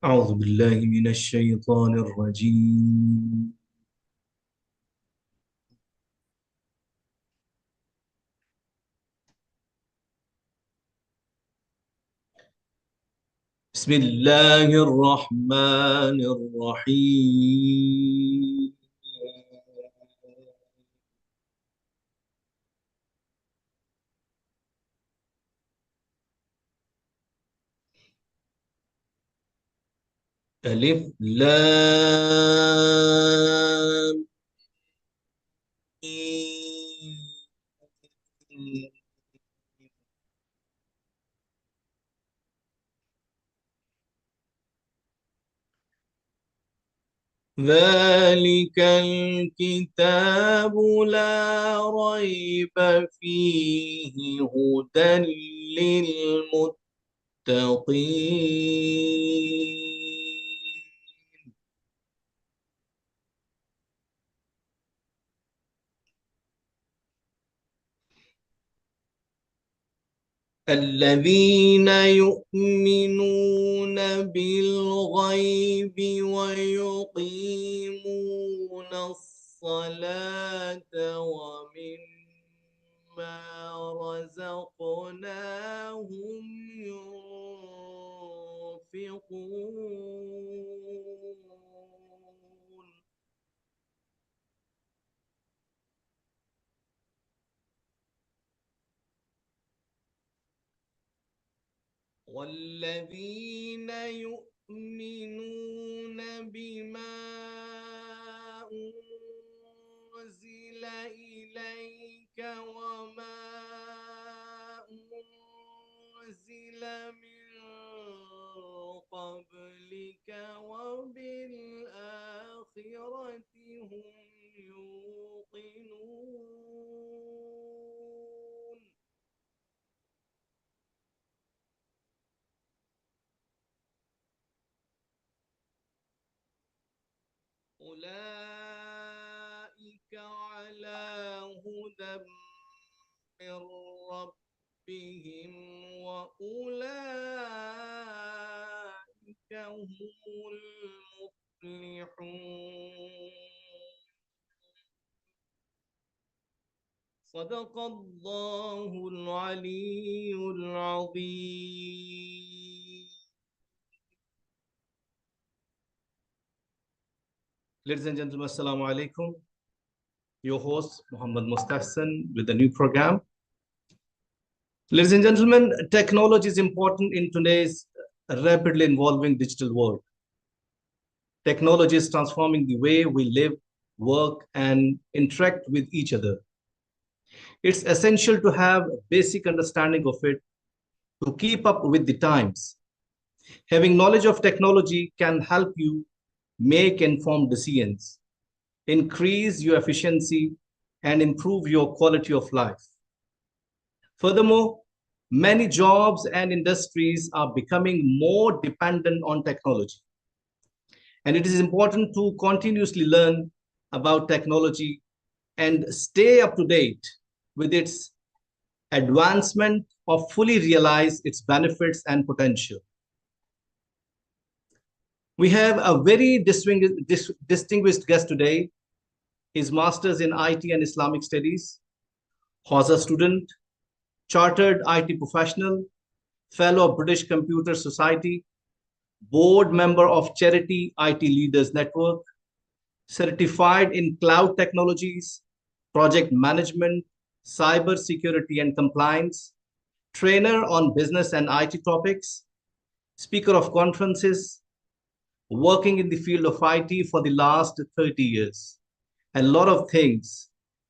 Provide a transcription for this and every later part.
أعوذ بالله من الشيطان الرجيم. بسم الله الرحمن الرحيم. ألف لام ميم. ذلك الكتاب لا ريب فيه هدى للمتقين الذين يؤمنون بالغيب ويقيمون الصلاة ومما رزقناهم ينفقون والذين يؤمنون بما أنزل إليك وما أنزل من قبلك وبالآخرة هم يوقنون أولئك على هدى من ربهم وأولئك هم المفلحون صدق الله العلي العظيم. Ladies and gentlemen, Assalamu alaikum. Your host, Muhammad Mustahsan, with a new program. Ladies and gentlemen, technology is important in today's rapidly evolving digital world. Technology is transforming the way we live, work, and interact with each other. It's essential to have a basic understanding of it to keep up with the times. Having knowledge of technology can help you make informed decisions, increase your efficiency, and improve your quality of life. Furthermore, many jobs and industries are becoming more dependent on technology. And it is important to continuously learn about technology and stay up to date with its advancement or fully realize its benefits and potential. We have a very distinguished guest today. His master's in IT and Islamic Studies, Hausa student, chartered IT professional, fellow of British Computer Society, board member of Charity IT Leaders Network, certified in cloud technologies, project management, cyber security and compliance, trainer on business and IT topics, speaker of conferences, working in the field of IT for the last 30 years. A lot of things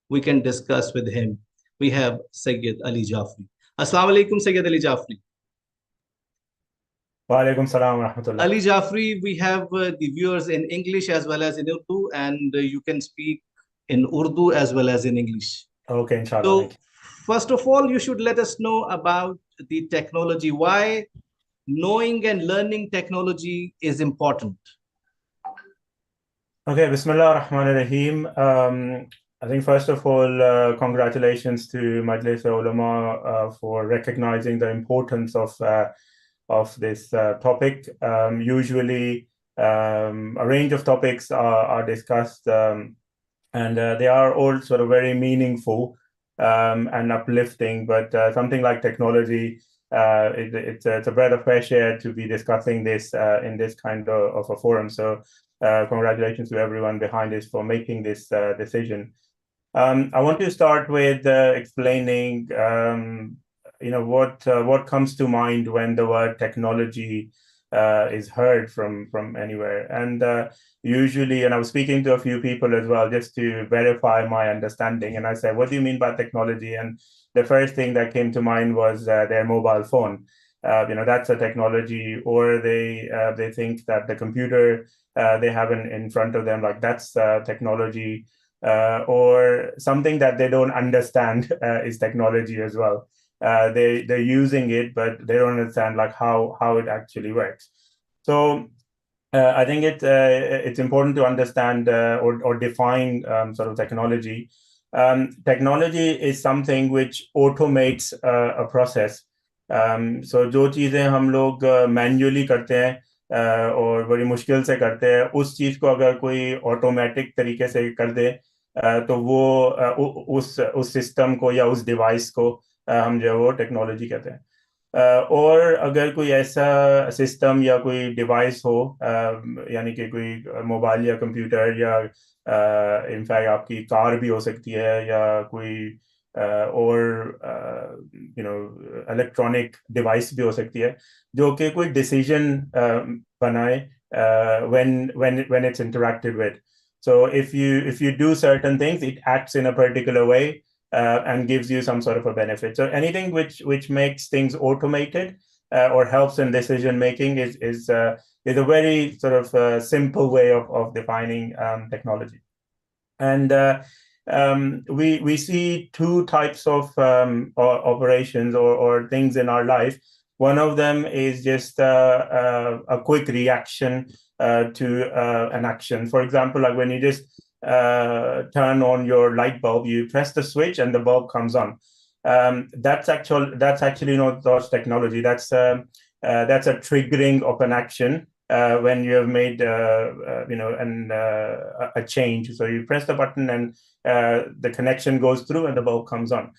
we can discuss with him. We have Sayyid Ali Jafri. Assalamu alaikum, Sayyid Ali Jafri. Wa alaikum salam wa rahmatullah. Ali Jafri, we have the viewers in English as well as in Urdu, and you can speak in Urdu as well as in English. Okay, inshallah. So, first of all, you should let us know about the technology. Why knowing and learning technology is important. Okay, Bismillah ar-Rahman ar-Rahim. I think first of all, congratulations to Majlis Ulama for recognizing the importance of of this topic. Usually, a range of topics are discussed, and they are all sort of very meaningful and uplifting. But something like technology, it's a breath of fresh air to be discussing this in this kind of a forum. So congratulations to everyone behind this for making this decision. I want to start with explaining, what comes to mind when the word technology is heard from anywhere. And usually, and I was speaking to a few people as well, just to verify my understanding. And I said, "What do you mean by technology?" And the first thing that came to mind was their mobile phone. That's a technology, or they think that the computer they have in front of them, like that's technology. Or something that they don't understand is technology as well. They're using it, but they don't understand like how it actually works. So I think it's important to understand or define sort of technology. Technology is something which automates a process. So जो चीजें हम लोग manually करते हैं और बड़ी मुश्किल से करते हैं, उस चीज को अगर कोई ऑटोमेटिक तरीके से कर दे तो वो उस सिस्टम को या उस डिवाइस को हम जो है वो टेक्नोलॉजी कहते हैं। और अगर कोई ऐसा सिस्टम या कोई डिवाइस हो, यानी कि कोई मोबाइल या कंप्यूटर या इनफैक्ट आपकी कार भी हो सकती है, या कोई और इलेक्ट्रॉनिक डिवाइस भी हो सकती है, जो कि कोई डिसीजन बनाए when it's interacted with. So if you do certain things, it acts in a particular way and gives you some sort of a benefit. So anything which makes things automated or helps in decision making is a very sort of simple way of defining technology. And we see two types of operations or things in our life. One of them is just a quick reaction to an action. For example, like when you just turn on your light bulb, you press the switch and the bulb comes on. That's actually not those technology. That's a triggering of an action when you have made a change. So you press the button and the connection goes through and the bulb comes on.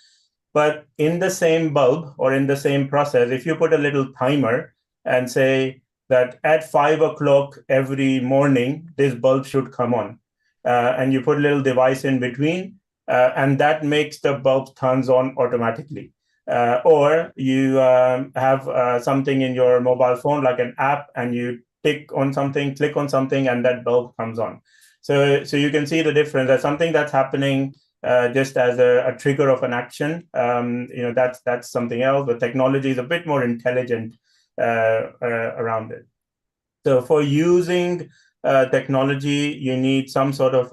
But in the same bulb or in the same process, if you put a little timer and say that at 5 o'clock every morning, this bulb should come on, and you put a little device in between, and that makes the bulb turns on automatically. Or you have something in your mobile phone, like an app, and you click on something, and that bulb comes on. So you can see the difference. That's something that's happening just as a trigger of an action. That's something else. But technology is a bit more intelligent around it. So for using technology, you need some sort of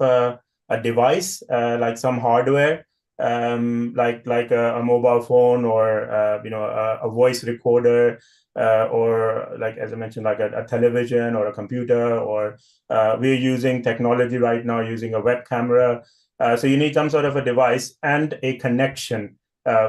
a device, like some hardware, like a mobile phone, or a voice recorder, or like, as I mentioned, like a television or a computer, or we're using technology right now using a web camera. So you need some sort of a device and a connection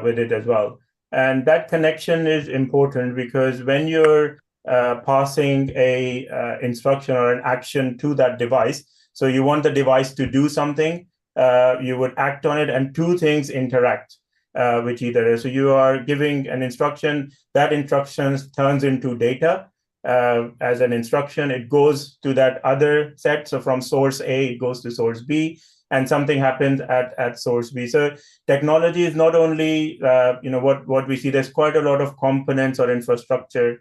with it as well. And that connection is important because when you're passing a instruction or an action to that device, so you want the device to do something, you would act on it, and two things interact with each other. So you are giving an instruction, that instruction turns into data as an instruction. It goes to that other set. So from source A, it goes to source B, and something happens at source B. So technology is not only what we see. There's quite a lot of components or infrastructure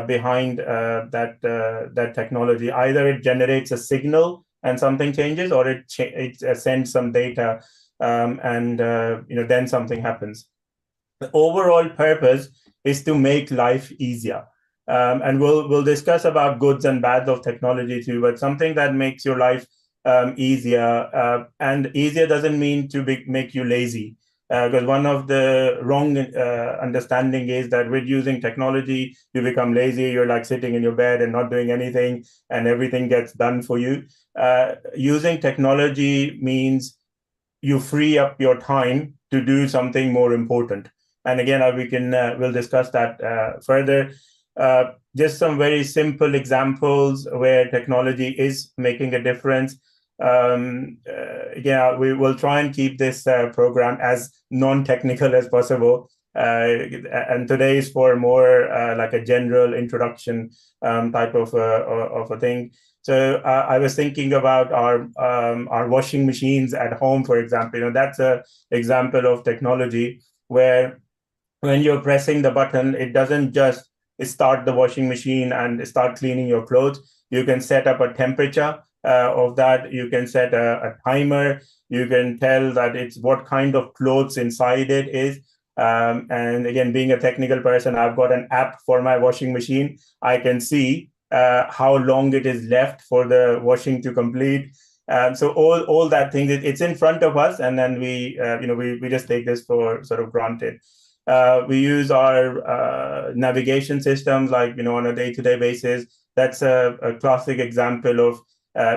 behind that technology. Either it generates a signal and something changes, or it sends some data and then something happens. The overall purpose is to make life easier. And we'll discuss about goods and bads of technology too, but something that makes your life easier. And easier doesn't mean to make you lazy. Because one of the wrong understanding is that with using technology, you become lazy. You're like sitting in your bed and not doing anything, and everything gets done for you. Using technology means you free up your time to do something more important. And again, we'll discuss that further. Just some very simple examples where technology is making a difference. Yeah, we will try and keep this program as non-technical as possible. And today is for more like a general introduction type of a thing. So I was thinking about our washing machines at home, for example. You know, that's an example of technology where when you're pressing the button, it doesn't just start the washing machine and start cleaning your clothes. You can set up a temperature of that. You can set a timer. You can tell that it's what kind of clothes inside it is. And again, being a technical person, I've got an app for my washing machine. I can see how long it is left for the washing to complete. So all that thing, it's in front of us, and then we just take this for sort of granted. We use our navigation systems, like, on a day-to-day basis. That's a classic example of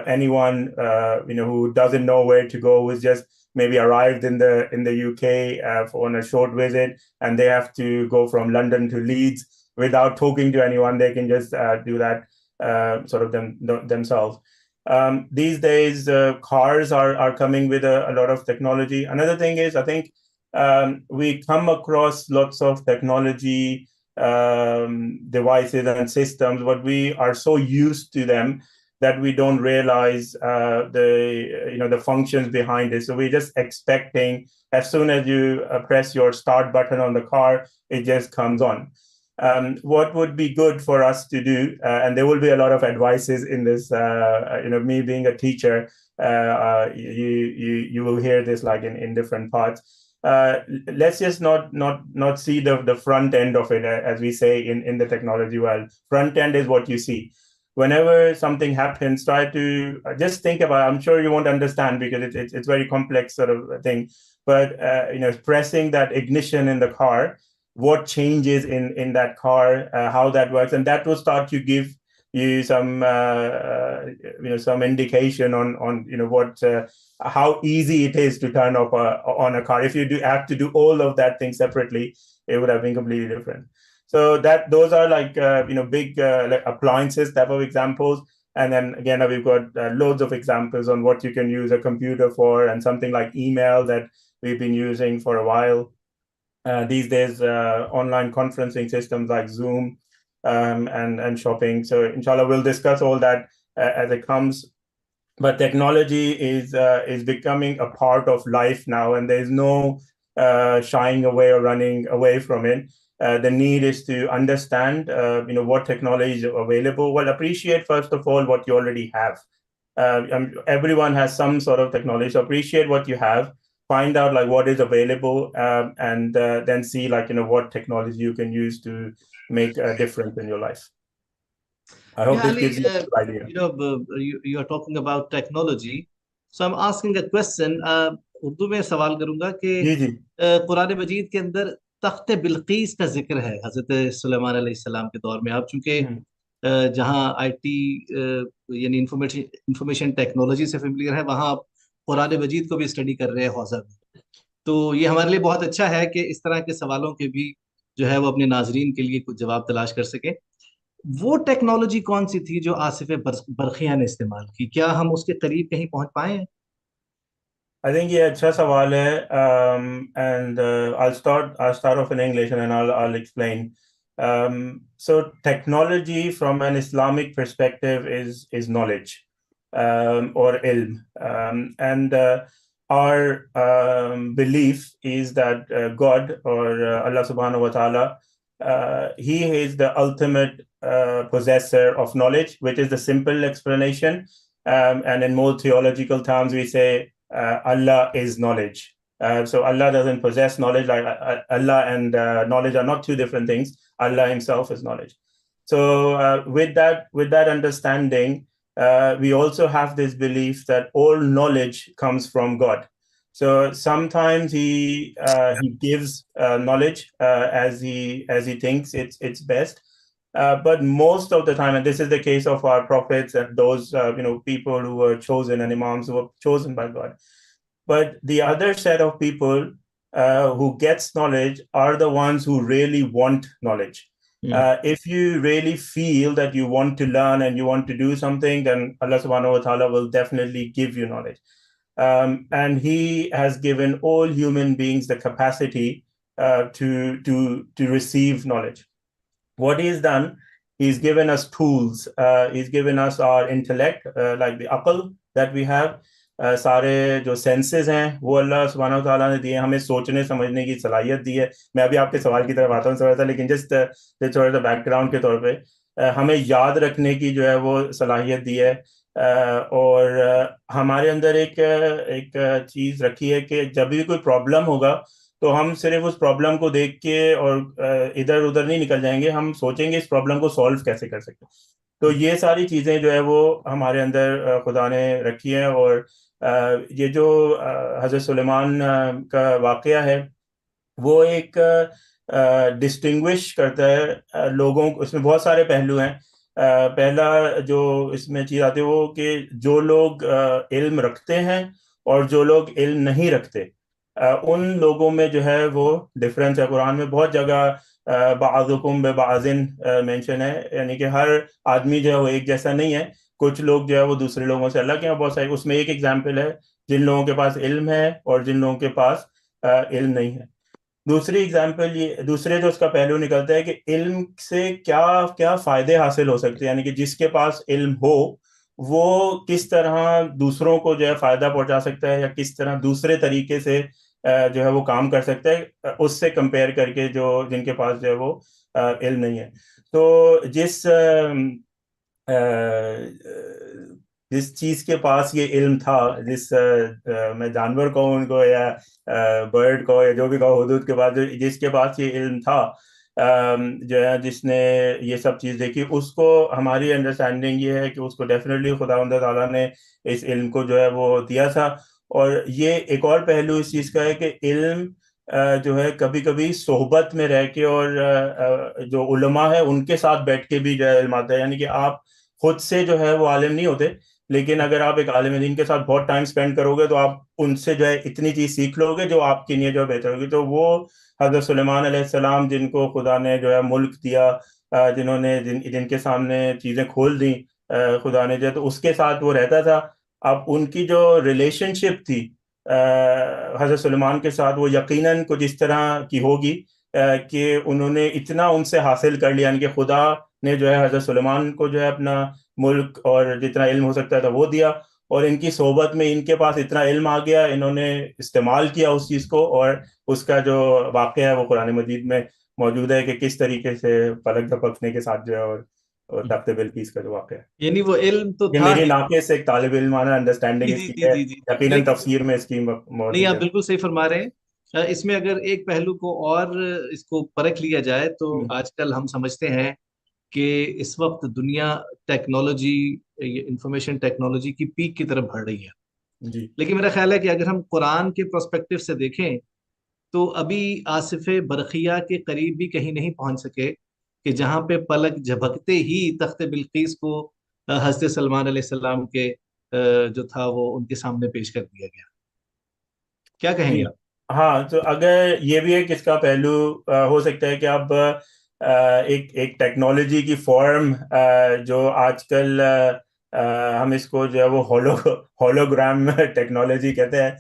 anyone who doesn't know where to go, who's just maybe arrived in the UK on a short visit, and they have to go from London to Leeds without talking to anyone. They can just do that sort of themselves. These days, cars are coming with a lot of technology. Another thing is, I think we come across lots of technology devices and systems, but we are so used to them that we don't realize the functions behind it. So we're just expecting, as soon as you press your start button on the car, it just comes on. What would be good for us to do, and there will be a lot of advices in this, me being a teacher, you will hear this like in different parts. Let's just not see the front end of it, as we say in the technology world. Front end is what you see. Whenever something happens, try to just think about. I'm sure you won't understand because it's very complex sort of thing. But pressing that ignition in the car, what changes in that car, how that works, and that will start to give you some some indication on what how easy it is to turn off on a car. If you have to do all of that thing separately, it would have been completely different. So those are like big like appliances type of examples. And then again, we've got loads of examples on what you can use a computer for, and something like email that we've been using for a while. These days, online conferencing systems like Zoom and shopping. So inshallah, we'll discuss all that as it comes. But technology is becoming a part of life now, and there's no shying away or running away from it. The need is to understand, what technology is available. Well, appreciate first of all what you already have. Everyone has some sort of technology, so appreciate what you have. Find out like what is available, and then see what technology you can use to make a difference in your life. I hope this gives you a good idea. You are talking about technology, so I'm asking a question. Urdu में सवाल करूंगा कि कुरान मजीद के अंदर तख्त बिल्कीस का जिक्र है हजरत सुलेमान अलैहिस्सलाम के दौर में। आप चूंकि जहां आईटी यानी इंफॉर्मेशन टेक्नोलॉजी से फेमिलियर है, वहां आप कुरान मजीद को भी स्टडी कर रहे हैं हौजा में, तो ये हमारे लिए बहुत अच्छा है कि इस तरह के सवालों के भी जो है वो अपने नाजरीन के लिए कुछ जवाब तलाश कर सके। वो टेक्नोलॉजी कौन सी थी जो आसिफ बरखिया ने इस्तेमाल की? क्या हम उसके करीब कहीं पहुंच पाए हैं? I think ये अच्छा सवाल है, and I'll start off in English and then I'll explain. So technology from an Islamic perspective is knowledge, or ilm, and our belief is that God, or Allah subhanahu wa ta'ala, he is the ultimate possessor of knowledge, which is the simple explanation. And in more theological terms, we say Allah is knowledge. So Allah doesn't possess knowledge. Like Allah and knowledge are not two different things. Allah himself is knowledge. So with that understanding, we also have this belief that all knowledge comes from God. So sometimes he gives knowledge as he thinks it's best. But most of the time, and this is the case of our prophets and those people who were chosen, and imams who were chosen by God. But the other set of people who gets knowledge are the ones who really want knowledge. If you really feel that you want to learn and you want to do something, then Allah subhanahu wa ta'ala will definitely give you knowledge. And He has given all human beings the capacity to receive knowledge. What He's done, He's given us tools. He's given us our intellect, like the aql that we have. سارے جو senses ہیں وہ اللہ سبحانہ وتعالیٰ نے دیے, ہمیں سوچنے سمجھنے کی صلاحیت دی ہے. میں ابھی آپ کے سوال کی طرف آتا ہوں تھوڑا سا, لیکن جسٹ تھوڑا سا بیک گراؤنڈ کے طور پہ ہمیں یاد رکھنے کی جو ہے وہ صلاحیت دی ہے. اور ہمارے اندر ایک چیز رکھی ہے کہ جب بھی کوئی پرابلم ہوگا تو ہم صرف اس پرابلم کو دیکھ کے اور ادھر ادھر نہیں نکل جائیں گے, ہم سوچیں گے اس پرابلم کو سالو کیسے کر سکتے. تو یہ ساری چیزیں جو ہے وہ ہمارے اندر خدا نے رکھی ہیں. اور یہ جو حضرت سلیمان کا واقعہ ہے وہ ایک ڈسٹنگوش کرتا ہے لوگوں کو. اس میں بہت سارے پہلو ہیں. پہلا جو اس میں چیز آتی ہے وہ کہ جو لوگ علم رکھتے ہیں اور جو لوگ علم نہیں رکھتے, ان لوگوں میں جو ہے وہ ڈفرینس ہے. قرآن میں بہت جگہ بعضکم ببعض مینشن ہے, یعنی کہ ہر آدمی جو ہے وہ ایک جیسا نہیں ہے. کچھ لوگ جو ہے وہ دوسرے لوگوں سے اللہ کے یہاں بہت سارے. اس میں ایک ایگزامپل ہے جن لوگوں کے پاس علم ہے اور جن لوگوں کے پاس علم نہیں ہے. دوسری ایگزامپل یہ, دوسرے جو اس کا پہلو نکلتا ہے کہ علم سے کیا کیا فائدے حاصل ہو سکتے ہیں, یعنی کہ جس کے پاس علم ہو وہ کس طرح دوسروں کو جو ہے فائدہ پہنچا سکتا ہے, یا کس طرح دوسرے طریقے سے جو ہے وہ کام کر سکتا ہے اس سے کمپیئر کر کے جو جن کے پاس جو ہے وہ علم نہیں ہے. تو جس چیز کے پاس یہ علم تھا, جس میں جانور کہوں ان کو یا برڈ کو یا جو بھی کہو, حدود کے بعد جس کے پاس یہ علم تھا, جو ہے جس نے یہ سب چیز دیکھی, اس کو ہماری انڈرسٹینڈنگ یہ ہے کہ اس کو ڈیفینیٹلی خداوند تعالیٰ نے اس علم کو جو ہے وہ دیا تھا. اور یہ ایک اور پہلو اس چیز کا ہے کہ علم جو ہے کبھی کبھی صحبت میں رہ کے اور جو علماء ہے ان کے ساتھ بیٹھ کے بھی جو ہے علم آتا ہے. یعنی کہ آپ خود سے جو ہے وہ عالم نہیں ہوتے, لیکن اگر آپ ایک عالم دین کے ساتھ بہت ٹائم سپینڈ کرو گے تو آپ ان سے جو ہے اتنی چیز سیکھ لو گے جو آپ کے لیے جو ہے بہتر ہوگی. تو وہ حضرت سلیمان علیہ السلام جن کو خدا نے جو ہے ملک دیا, جنہوں نے جن کے سامنے چیزیں کھول دیں خدا نے جو ہے, تو اس کے ساتھ وہ رہتا تھا. اب ان کی جو ریلیشن شپ تھی حضرت سلیمان کے ساتھ, وہ یقیناً کچھ اس طرح کی ہوگی کہ انہوں نے اتنا ان سے حاصل کر لیا, یعنی کہ خدا نے جو ہے حضرت سلیمان کو جو ہے اپنا ملک اور جتنا علم ہو سکتا تھا وہ دیا, اور ان کی صحبت میں ان کے پاس اتنا علم آ گیا, انہوں نے استعمال کیا اس چیز کو. اور اس کا جو واقعہ ہے وہ قرآن مجید میں موجود ہے کہ کس طریقے سے پلک جھپکنے کے ساتھ جو ہے اور تخت بلقیس کا جو واقعہ ہے. یعنی وہ علم تو یہ تھا میری ہی. ناقص ایک طالب علمانہ انڈرسٹینڈنگ اس جی کی جی ہے, جی جی, یقیناً لیکن تفسیر میں اس کی نہیں, موجود آپ ہے. بالکل صحیح فرما رہے ہیں. اس میں اگر ایک پہلو کو اور اس کو پرکھ لیا جائے تو آج کل ہم سمجھتے ہیں کہ اس وقت دنیا ٹیکنالوجی, انفارمیشن ٹیکنالوجی کی پیک کی طرف بڑھ رہی ہے. جی لیکن میرا خیال ہے کہ اگر ہم قرآن کے پرسپیکٹو سے دیکھیں تو ابھی آصف برقیہ کے قریب بھی کہیں نہیں پہنچ سکے کہ جہاں پہ پلک جھپکتے ہی تخت بلقیس کو حضرت سلمان علیہ السلام کے جو تھا وہ ان کے سامنے پیش کر دیا گیا. کیا کہیں جی گے آپ؟ ہاں, تو اگر یہ بھی ایک اس کا پہلو ہو سکتا ہے کہ اب ایک ٹیکنالوجی کی فارم جو آج کل ہم اس کو جو ہے وہ ہولوگرام ٹیکنالوجی کہتے ہیں,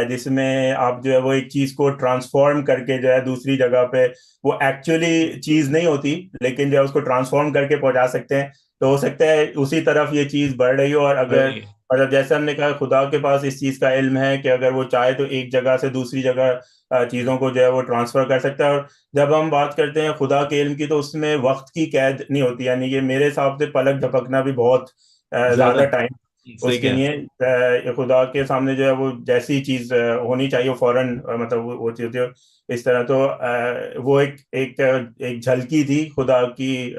جس میں آپ جو ہے وہ ایک چیز کو ٹرانسفارم کر کے جو ہے دوسری جگہ پہ, وہ ایکچولی چیز نہیں ہوتی لیکن جو ہے اس کو ٹرانسفارم کر کے پہنچا سکتے ہیں. تو ہو سکتا ہے اسی طرف یہ چیز بڑھ رہی ہو. اور اگر مطلب جیسے ہم نے کہا خدا کے پاس اس چیز کا علم ہے کہ اگر وہ چاہے تو ایک جگہ سے دوسری جگہ چیزوں کو جو ہے وہ ٹرانسفر کر سکتا ہے. اور جب ہم بات کرتے ہیں خدا کے علم کی تو اس میں وقت کی قید نہیں ہوتی, یعنی کہ میرے حساب سے پلک جھپکنا بھی بہت زیادہ ٹائم اس کے لیے خدا کے سامنے جو ہے وہ جیسی چیز ہونی چاہیے وہ فوراً مطلب وہ چیز ہوتی ہے اس طرح. تو وہ ایک جھلکی تھی خدا کی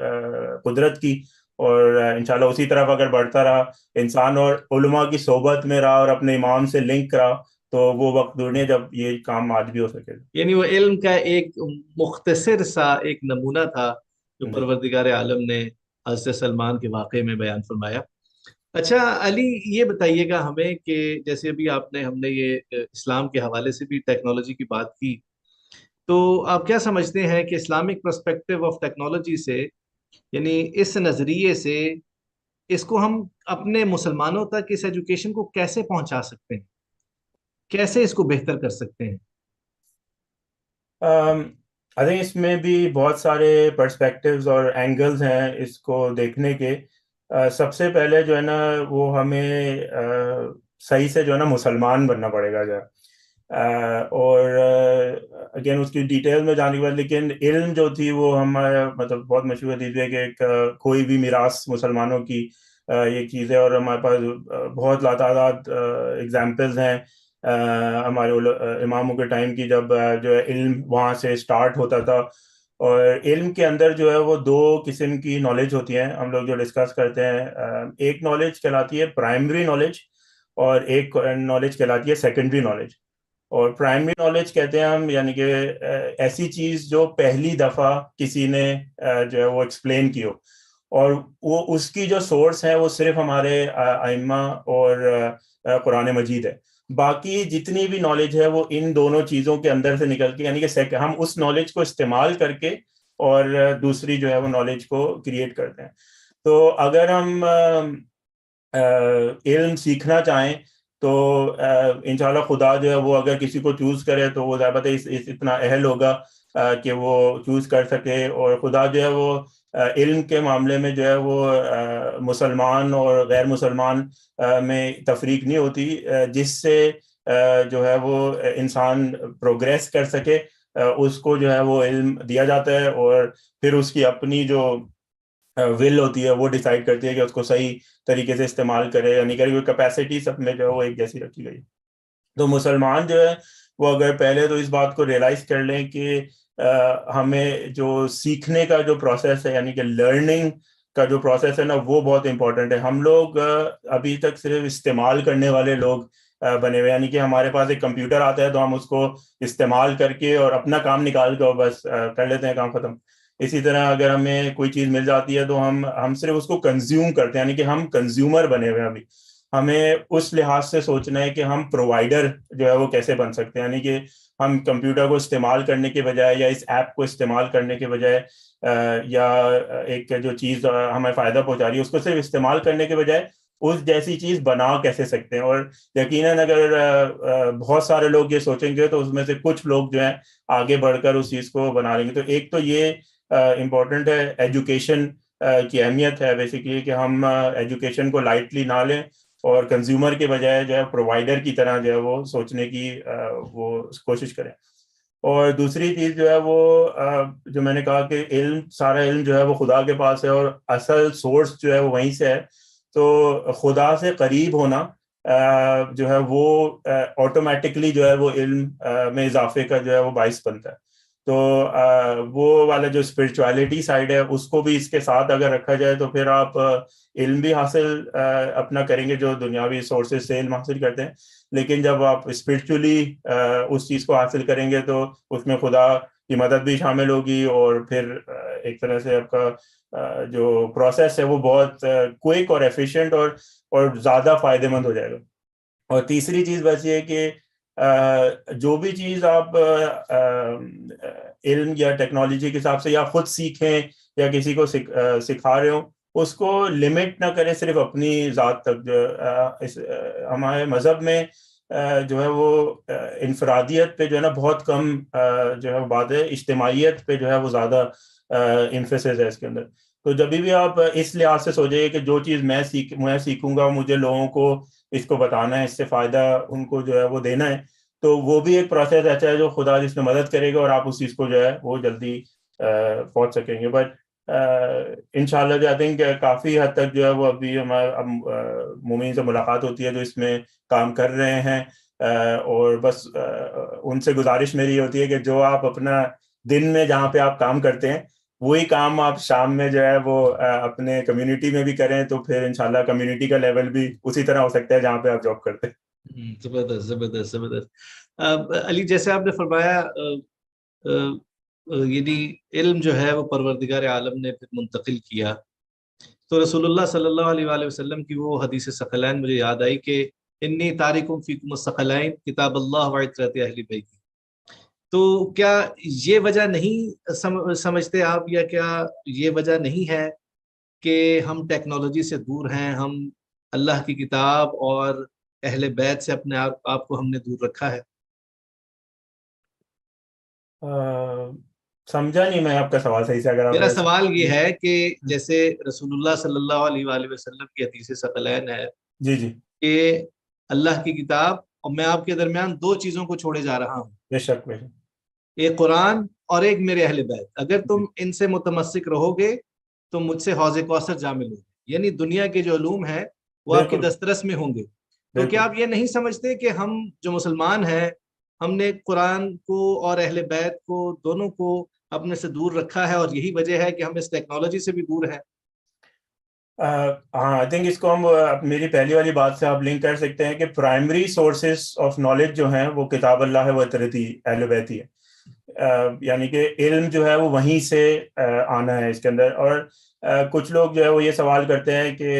قدرت کی, اور انشاءاللہ اسی طرف اگر بڑھتا رہا انسان اور علماء کی صحبت میں رہا اور اپنے امام سے لنک رہا تو وہ وقت دور نہیں جب یہ کام آج بھی ہو سکے. یعنی وہ علم کا ایک مختصر سا ایک نمونہ تھا جو جی پروردگار عالم نے حضرت سلمان کے واقعے میں بیان فرمایا. اچھا علی, یہ بتائیے گا ہمیں کہ جیسے ابھی ہم نے یہ اسلام کے حوالے سے بھی ٹیکنالوجی کی بات کی, تو آپ کیا سمجھتے ہیں کہ اسلامک پرسپیکٹو آف ٹیکنالوجی سے، یعنی اس نظریے سے، اس کو ہم اپنے مسلمانوں تک اس ایجوکیشن کو کیسے پہنچا سکتے ہیں، کیسے اس کو بہتر کر سکتے ہیں؟ آئی تھنک اس میں بھی بہت سارے پرسپیکٹیوز اور اینگلز ہیں اس کو دیکھنے کے. سب سے پہلے جو ہے نا وہ ہمیں صحیح سے جو ہے نا مسلمان بننا پڑے گا جو اور اگین اس کی ڈیٹیل میں جانے کے بعد، لیکن علم جو تھی وہ ہمارا مطلب بہت مشہور حدیث ہے کہ کوئی بھی میراث مسلمانوں کی یہ چیز ہے، اور ہمارے پاس بہت لاتعداد اگزامپلز ہیں ہمارے اماموں کے ٹائم کی، جب جو ہے علم وہاں سے اسٹارٹ ہوتا تھا. اور علم کے اندر جو ہے وہ دو قسم کی نالج ہوتی ہیں ہم لوگ جو ڈسکس کرتے ہیں. ایک نالج کہلاتی ہے پرائمری نالج، اور ایک نالج کہلاتی ہے سیکنڈری نالج. اور پرائمری نالج کہتے ہیں ہم یعنی کہ ایسی چیز جو پہلی دفعہ کسی نے جو ہے وہ ایکسپلین کی ہو، اور وہ اس کی جو سورس ہے وہ صرف ہمارے ائمہ اور قرآن مجید ہے. باقی جتنی بھی نالج ہے وہ ان دونوں چیزوں کے اندر سے نکل کے، یعنی کہ ہم اس نالج کو استعمال کر کے اور دوسری جو ہے وہ نالج کو کریٹ کرتے ہیں. تو اگر ہم علم سیکھنا چاہیں تو انشاءاللہ خدا جو ہے وہ اگر کسی کو چوز کرے تو وہ ضابط اتنا اہل ہوگا کہ وہ چوز کر سکے. اور خدا جو ہے وہ علم کے معاملے میں جو ہے وہ مسلمان اور غیر مسلمان میں تفریق نہیں ہوتی. جس سے جو ہے وہ انسان پروگریس کر سکے اس کو جو ہے وہ علم دیا جاتا ہے، اور پھر اس کی اپنی جو ول ہوتی ہے وہ ڈیسائیڈ کرتی ہے کہ اس کو صحیح طریقے سے استعمال کرے، یعنی کہ کیپیسٹی سب میں جو ہے وہ ایک جیسی رکھی گئی. تو مسلمان جو ہے وہ اگر پہلے تو اس بات کو ریئلائز کر لیں کہ ہمیں جو سیکھنے کا جو پروسیس ہے، یعنی کہ لرننگ کا جو پروسیس ہے نا، وہ بہت امپورٹنٹ ہے. ہم لوگ ابھی تک صرف استعمال کرنے والے لوگ بنے ہوئے، یعنی کہ ہمارے پاس ایک کمپیوٹر آتا ہے تو ہم اس کو استعمال کر کے اور اپنا کام نکال کے بس کر لیتے ہیں، کام ختم. اسی طرح اگر ہمیں کوئی چیز مل جاتی ہے تو ہم صرف اس کو کنزیوم کرتے ہیں، یعنی کہ ہم کنزیومر بنے ہوئے ہیں. ابھی ہمیں اس لحاظ سے سوچنا ہے کہ ہم پرووائڈر جو ہے وہ کیسے بن سکتے ہیں، یعنی کہ ہم کمپیوٹر کو استعمال کرنے کے بجائے یا اس ایپ کو استعمال کرنے کے بجائے یا ایک جو چیز ہمیں فائدہ پہنچا رہی ہے اس کو صرف استعمال کرنے کے بجائے اس جیسی چیز بنا کیسے سکتے ہیں. اور یقیناً اگر بہت سارے لوگ یہ سوچیں گے تو اس میں سے کچھ لوگ جو ہیں آگے بڑھ کر اس چیز کو بنا لیں گے. تو ایک تو یہ امپورٹنٹ ہے، ایجوکیشن کی اہمیت ہے بیسیکلی کہ ہم ایجوکیشن کو لائٹلی نہ لیں اور کنزیومر کے بجائے جو ہے پرووائڈر کی طرح جو ہے وہ سوچنے کی وہ کوشش کریں. اور دوسری چیز جو ہے وہ جو میں نے کہا کہ سارا علم جو ہے وہ خدا کے پاس ہے اور اصل سورس جو ہے وہ وہیں سے ہے. تو خدا سے قریب ہونا جو ہے وہ آٹومیٹکلی جو ہے وہ علم میں اضافے کا جو ہے وہ باعث بنتا ہے. تو وہ والا جو اسپرچویلٹی سائڈ ہے اس کو بھی اس کے ساتھ اگر رکھا جائے تو پھر آپ علم بھی حاصل اپنا کریں گے جو دنیاوی سورسز سے علم حاصل کرتے ہیں، لیکن جب آپ اسپرچولی اس چیز کو حاصل کریں گے تو اس میں خدا کی مدد بھی شامل ہوگی، اور پھر ایک طرح سے آپ کا جو پروسیس ہے وہ بہت کوئک اور ایفیشینٹ اور زیادہ فائدہ مند ہو جائے گا. اور تیسری چیز بس یہ کہ جو بھی چیز آپ علم یا ٹیکنالوجی کے حساب سے یا خود سیکھیں یا کسی کو سکھا رہے ہوں اس کو لمٹ نہ کریں صرف اپنی ذات تک. جو ہمارے مذہب میں جو ہے وہ انفرادیت پہ جو ہے نا بہت کم جو ہے وہ بات ہے، اجتماعیت پہ جو ہے وہ زیادہ ایمفیسس ہے اس کے اندر. تو جب بھی آپ اس لحاظ سے سوچیں کہ جو چیز میں سیکھوں گا مجھے لوگوں کو اس کو بتانا ہے، اس سے فائدہ ان کو جو ہے وہ دینا ہے، تو وہ بھی ایک پروسیس ایسا ہے جو خدا جس میں مدد کرے گا اور آپ اس چیز کو جو ہے وہ جلدی پہنچ سکیں گے. بٹ انشاءاللہ جو آئی تھنک کافی حد تک جو ہے وہ ابھی ہمارا مومنین سے ملاقات ہوتی ہے جو اس میں کام کر رہے ہیں، اور بس ان سے گزارش میری ہوتی ہے کہ جو آپ اپنا دن میں جہاں پہ آپ کام کرتے ہیں وہی کام آپ شام میں جو ہے وہ اپنے کمیونٹی میں بھی کریں، تو پھر انشاءاللہ کمیونٹی کا لیول بھی اسی طرح ہو سکتا ہے جہاں پہ آپ جاب کرتے ہیں. زبردست زبردست زبردست. علی جیسے آپ نے فرمایا یعنی علم جو ہے وہ پروردگار عالم نے پھر منتقل کیا، تو رسول اللہ صلی اللہ علیہ وآلہ وسلم کی وہ حدیث ثقلین مجھے یاد آئی کہ انی تارکم فیکم الثقلین کتاب اللہ و عترۃ اہل بیتی. तो क्या ये वजह नहीं समझते आप, या क्या ये वजह नहीं है कि हम टेक्नोलॉजी से दूर हैं, हम अल्लाह की किताब और अहले बैत से अपने आप को हमने दूर रखा है? समझा नहीं मैं आपका सवाल सही से, अगर आप मेरा सवाल ये जी है कि जैसे रसूलुल्लाह सल्लल्लाहु अलैहि वसल्लम की हदीस सकलैन है जी जी, कि अल्लाह की किताब और मैं आपके दरमियान दो चीजों को छोड़े जा रहा हूँ, बेशक बेशक। एक कुरान और एक मेरे अहले बैत। अगर जी, तुम इनसे मुतमस्सिक रहोगे तो मुझसे हौज़े कौसर जा मिलोगे, यानी दुनिया के जो उलूम है वो आपकी बिल्कुल दस्तरस में होंगे। तो क्या बिल्कुल। आप ये नहीं समझते कि हम जो मुसलमान हैं, हमने कुरान को और अहले बैत को दोनों को अपने से दूर रखा है, और यही वजह है कि हम इस टेक्नोलॉजी से भी दूर हैं? हाँ, आई थिंक इसको हम मेरी पहली वाली बात से आप लिंक कर सकते हैं कि प्राइमरी सोर्सेस ऑफ नॉलेज जो हैं वो किताब अल्लाह है, वो तरती अहले बैत ही है। यानी कि इल्म जो है वो वहीं से आना है इसके अंदर। और कुछ लोग जो है वो ये सवाल करते हैं कि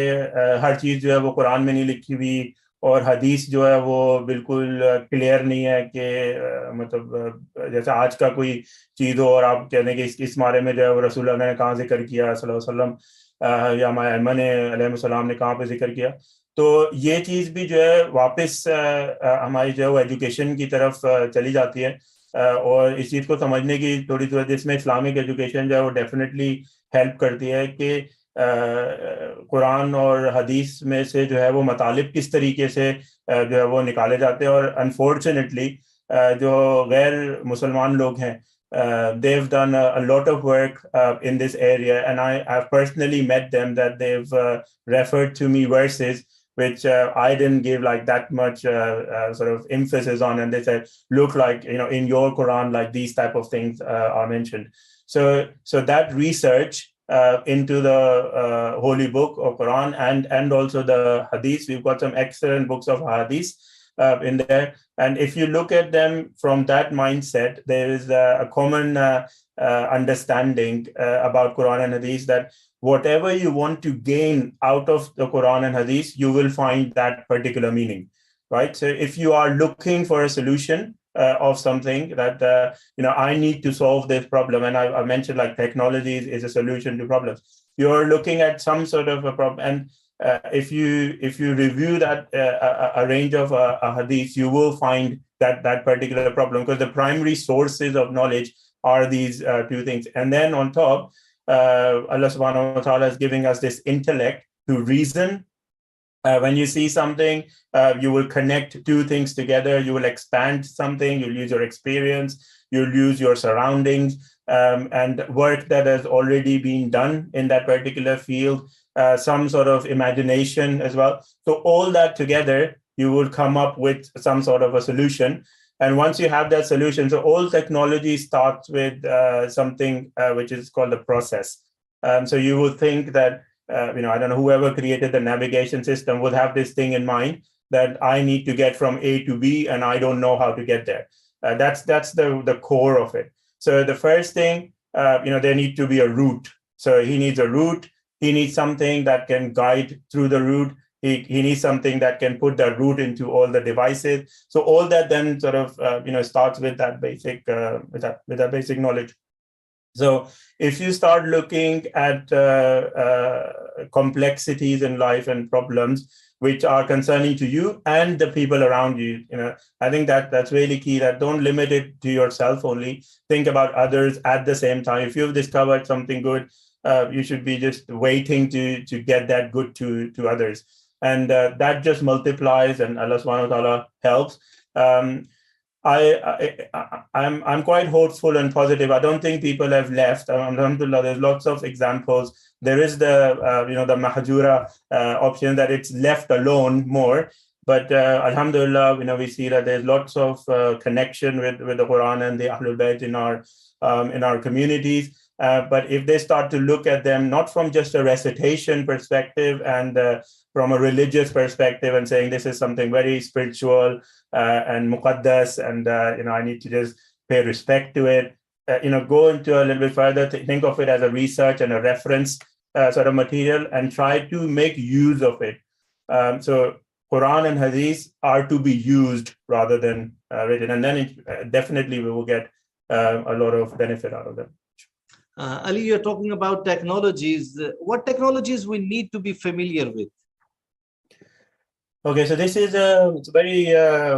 हर चीज़ जो है वो कुरान में नहीं लिखी हुई, और हदीस जो है वो बिल्कुल क्लियर नहीं है कि मतलब जैसे आज का कोई चीज़ हो और आप कहने कि इस बारे में जो है वो रसूलुल्लाह ने कहाँ जिक्र किया सल्लल्लाहु अलैहि वसल्लम, या हमारे अइम्मा ने अलैहिस्सलाम ने कहाँ पे जिक्र किया। तो ये चीज़ भी जो है वापस हमारी जो है वो एजुकेशन की तरफ चली जाती है। और इस चीज़ को समझने की थोड़ी ज़रूरत है। इसमें इस्लामिक एजुकेशन जो है वो डेफिनेटली हेल्प करती है कि कुरान और हदीस में से जो है वो मतालिब किस तरीके से जो है वो निकाले जाते हैं। और अनफॉर्चुनेटली जो गैर मुसलमान लोग हैं, they've done a lot of work in this area, and I've personally met them that they've referred to me verses which I didn't give like that much sort of emphasis on, and they said, "Look, like in your Quran, like these type of things are mentioned." So that research into the holy book of Quran and also the Hadith, we've got some excellent books of Hadith in there. And if you look at them from that mindset, there is a common understanding about Quran and Hadith, that whatever you want to gain out of the Quran and Hadith, you will find that particular meaning, right? So if you are looking for a solution of something that I need to solve this problem, and I mentioned like technology is a solution to problems. You're looking at some sort of a problem, and if you review that a range of a hadith, you will find that particular problem, because the primary sources of knowledge are these two things. And then on top, Allah subhanahu wa ta'ala is giving us this intellect to reason. When you see something, you will connect two things together. You will expand something. You'll use your experience. You'll use your surroundings, and work that has already been done in that particular field. Some sort of imagination as well. So all that together, you will come up with some sort of a solution. And once you have that solution, so all technology starts with something which is called a process. So you will think that I don't know, whoever created the navigation system would have this thing in mind, that I need to get from A to B and I don't know how to get there. That's the core of it. So the first thing, there need to be a route. So he needs a route. He needs something that can guide through the route. He needs something that can put the route into all the devices. So all that then sort of starts with that basic with that basic knowledge. So if you start looking at complexities in life and problems which are concerning to you and the people around you, I think that's really key. That don't limit it to yourself only. Think about others at the same time. If you've discovered something good, you should be just waiting to get that good to others, and that just multiplies, and Allah subhanahu wa ta'ala helps. I'm quite hopeful and positive. I don't think people have left. Alhamdulillah, there's lots of examples. There is the the mahjura option, that it's left alone more. But alhamdulillah, we see that there's lots of connection with the Quran and the Ahlul Bayt in our communities. But if they start to look at them not from just a recitation perspective and from a religious perspective, and saying this is something very spiritual and muqaddas, and I need to just pay respect to it, go into a little bit further, think of it as a research and a reference sort of material, and try to make use of it. So Quran and Hadith are to be used rather than written, and then definitely we will get a lot of benefit out of them. Ali, you're talking about technologies. What technologies we need to be familiar with? Okay, so this is it's a very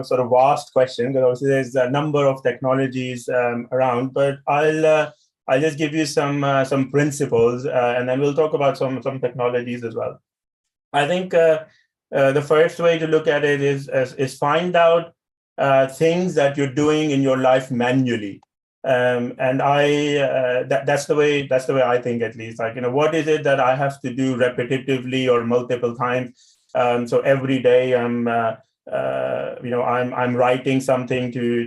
sort of vast question, because obviously there's a number of technologies around. But I'll just give you some principles, and then we'll talk about some technologies as well. I think the first way to look at it is find out things that you're doing in your life manually. And that's the way I think, at least. Like, what is it that I have to do repetitively or multiple times? So every day I'm writing something to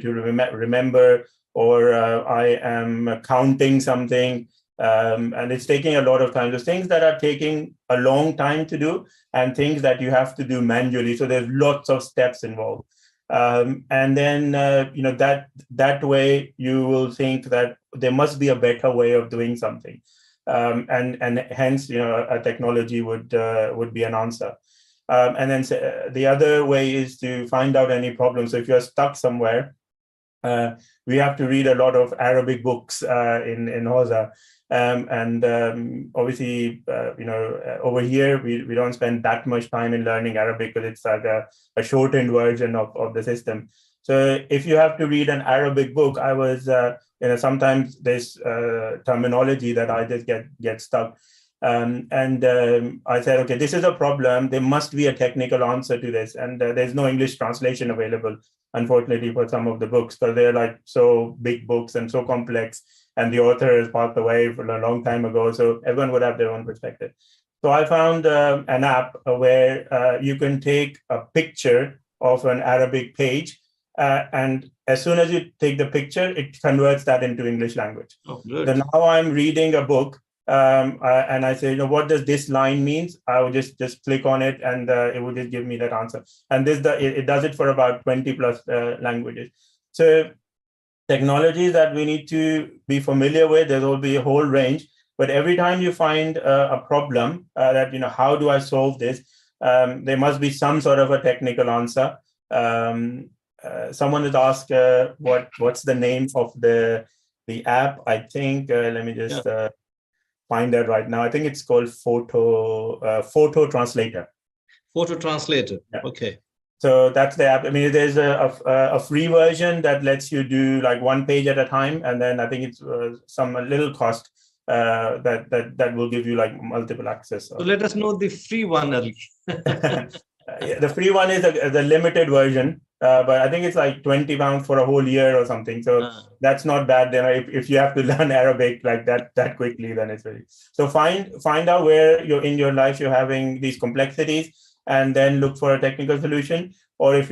remember, or I am counting something, and it's taking a lot of time. There's things that are taking a long time to do, and things that you have to do manually. So there's lots of steps involved. And then that way you will think that there must be a better way of doing something, and hence a technology would be an answer. And then the other way is to find out any problems. So if you're stuck somewhere, we have to read a lot of Arabic books in Hausa. Obviously, over here, we don't spend that much time in learning Arabic, because it's like a shortened version of the system. So if you have to read an Arabic book, I was, sometimes there's terminology that I just get stuck. I said, okay, this is a problem. There must be a technical answer to this. And there's no English translation available, unfortunately, for some of the books, because they're like so big books and so complex. And the author has passed away for a long time ago. So everyone would have their own perspective. So I found an app where you can take a picture of an Arabic page. And as soon as you take the picture, it converts that into English language. Oh, good. So now I'm reading a book. And I say, what does this line means? I would just click on it, and it would just give me that answer. And it does it for about 20 plus languages. So technologies that we need to be familiar with, there will be a whole range. But every time you find a problem that, how do I solve this? There must be some sort of a technical answer. Someone has asked what's the name of the app. I think, let me just... find that right now. I think it's called Photo Translator. Photo Translator. Yeah. Okay. So that's the app. I mean, there's a free version that lets you do like one page at a time, and then I think it's some little cost that will give you like multiple access. So let us know the free one, Ali. The free one is the limited version, but I think it's like £20 for a whole year or something. So that's not bad. Then if you have to learn Arabic like that quickly, then it's very. So find out where you're in your life, you're having these complexities, and then look for a technical solution. Or if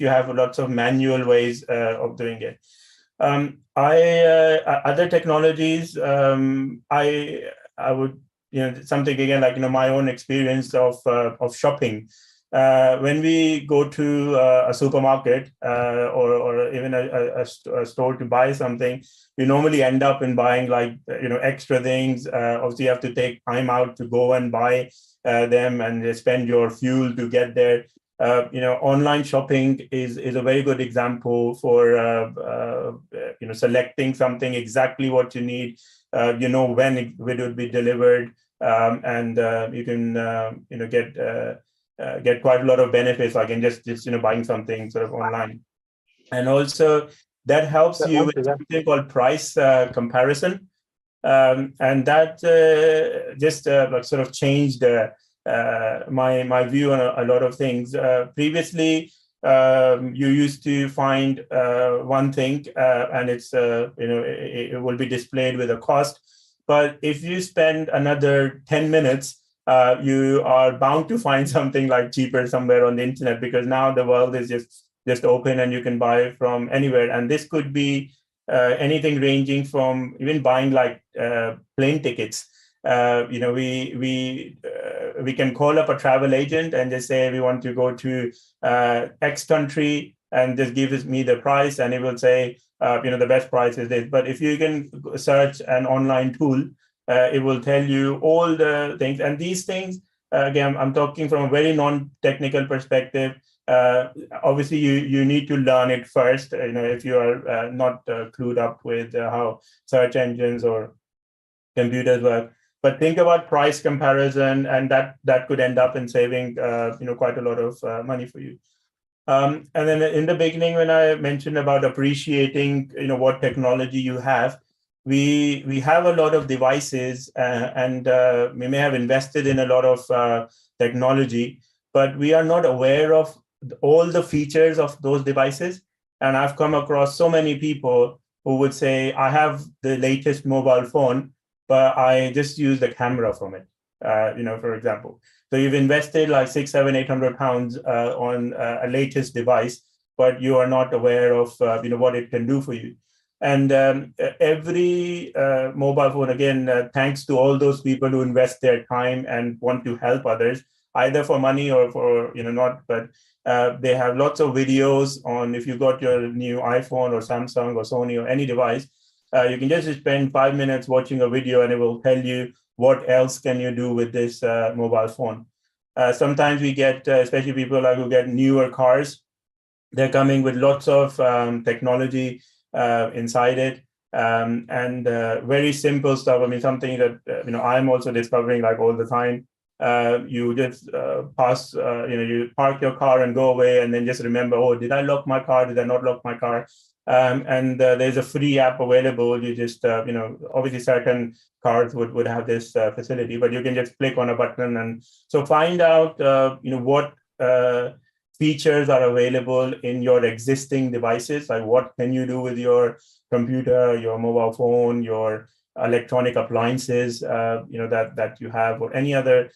you have lots of manual ways of doing it. Other technologies, I would, something again, like, my own experience of shopping. When we go to a supermarket or even a store to buy something, we normally end up in buying like, extra things. Obviously, you have to take time out to go and buy them and spend your fuel to get there. Online shopping is a very good example for, selecting something exactly what you need, when it would be delivered, and you can, get quite a lot of benefits, like in just buying something sort of online. And also that helps you with something called price comparison. And that just like sort of changed my view on a lot of things. Previously, you used to find one thing and it's, it will be displayed with a cost. But if you spend another 10 minutes, you are bound to find something like cheaper somewhere on the internet, because now the world is just open and you can buy from anywhere. And this could be anything ranging from even buying like plane tickets. We can call up a travel agent and just say we want to go to X country, and just give me the price, and it will say the best price is this. But if you can search an online tool, it will tell you all the things. And these things, again, I'm talking from a very non-technical perspective. Obviously, you need to learn it first. If you are not clued up with how search engines or computers work. But think about price comparison, and that could end up in saving quite a lot of money for you. And then in the beginning, when I mentioned about appreciating what technology you have, we have a lot of devices, and we may have invested in a lot of technology, but we are not aware of all the features of those devices. And I've come across so many people who would say, I have the latest mobile phone, but I just use the camera from it, for example. So you've invested like 600, 700, 800 pounds on a latest device, but you are not aware of what it can do for you. And every mobile phone, again, thanks to all those people who invest their time and want to help others, either for money or for not, but they have lots of videos on. If you got your new iPhone or Samsung or Sony or any device, you can just spend 5 minutes watching a video, and it will tell you what else can you do with this mobile phone. Sometimes we get, especially people who get newer cars, they're coming with lots of technology inside it, and very simple stuff. I mean, something that I'm also discovering all the time. You just pass, you park your car and go away, and then just remember, oh, did I lock my car? Did I not lock my car? And there's a free app available. You just, obviously certain cars would have this facility, but you can just click on a button. And so find out, what features are available in your existing devices. Like what can you do with your computer, your mobile phone, your electronic appliances, that you have, or any other,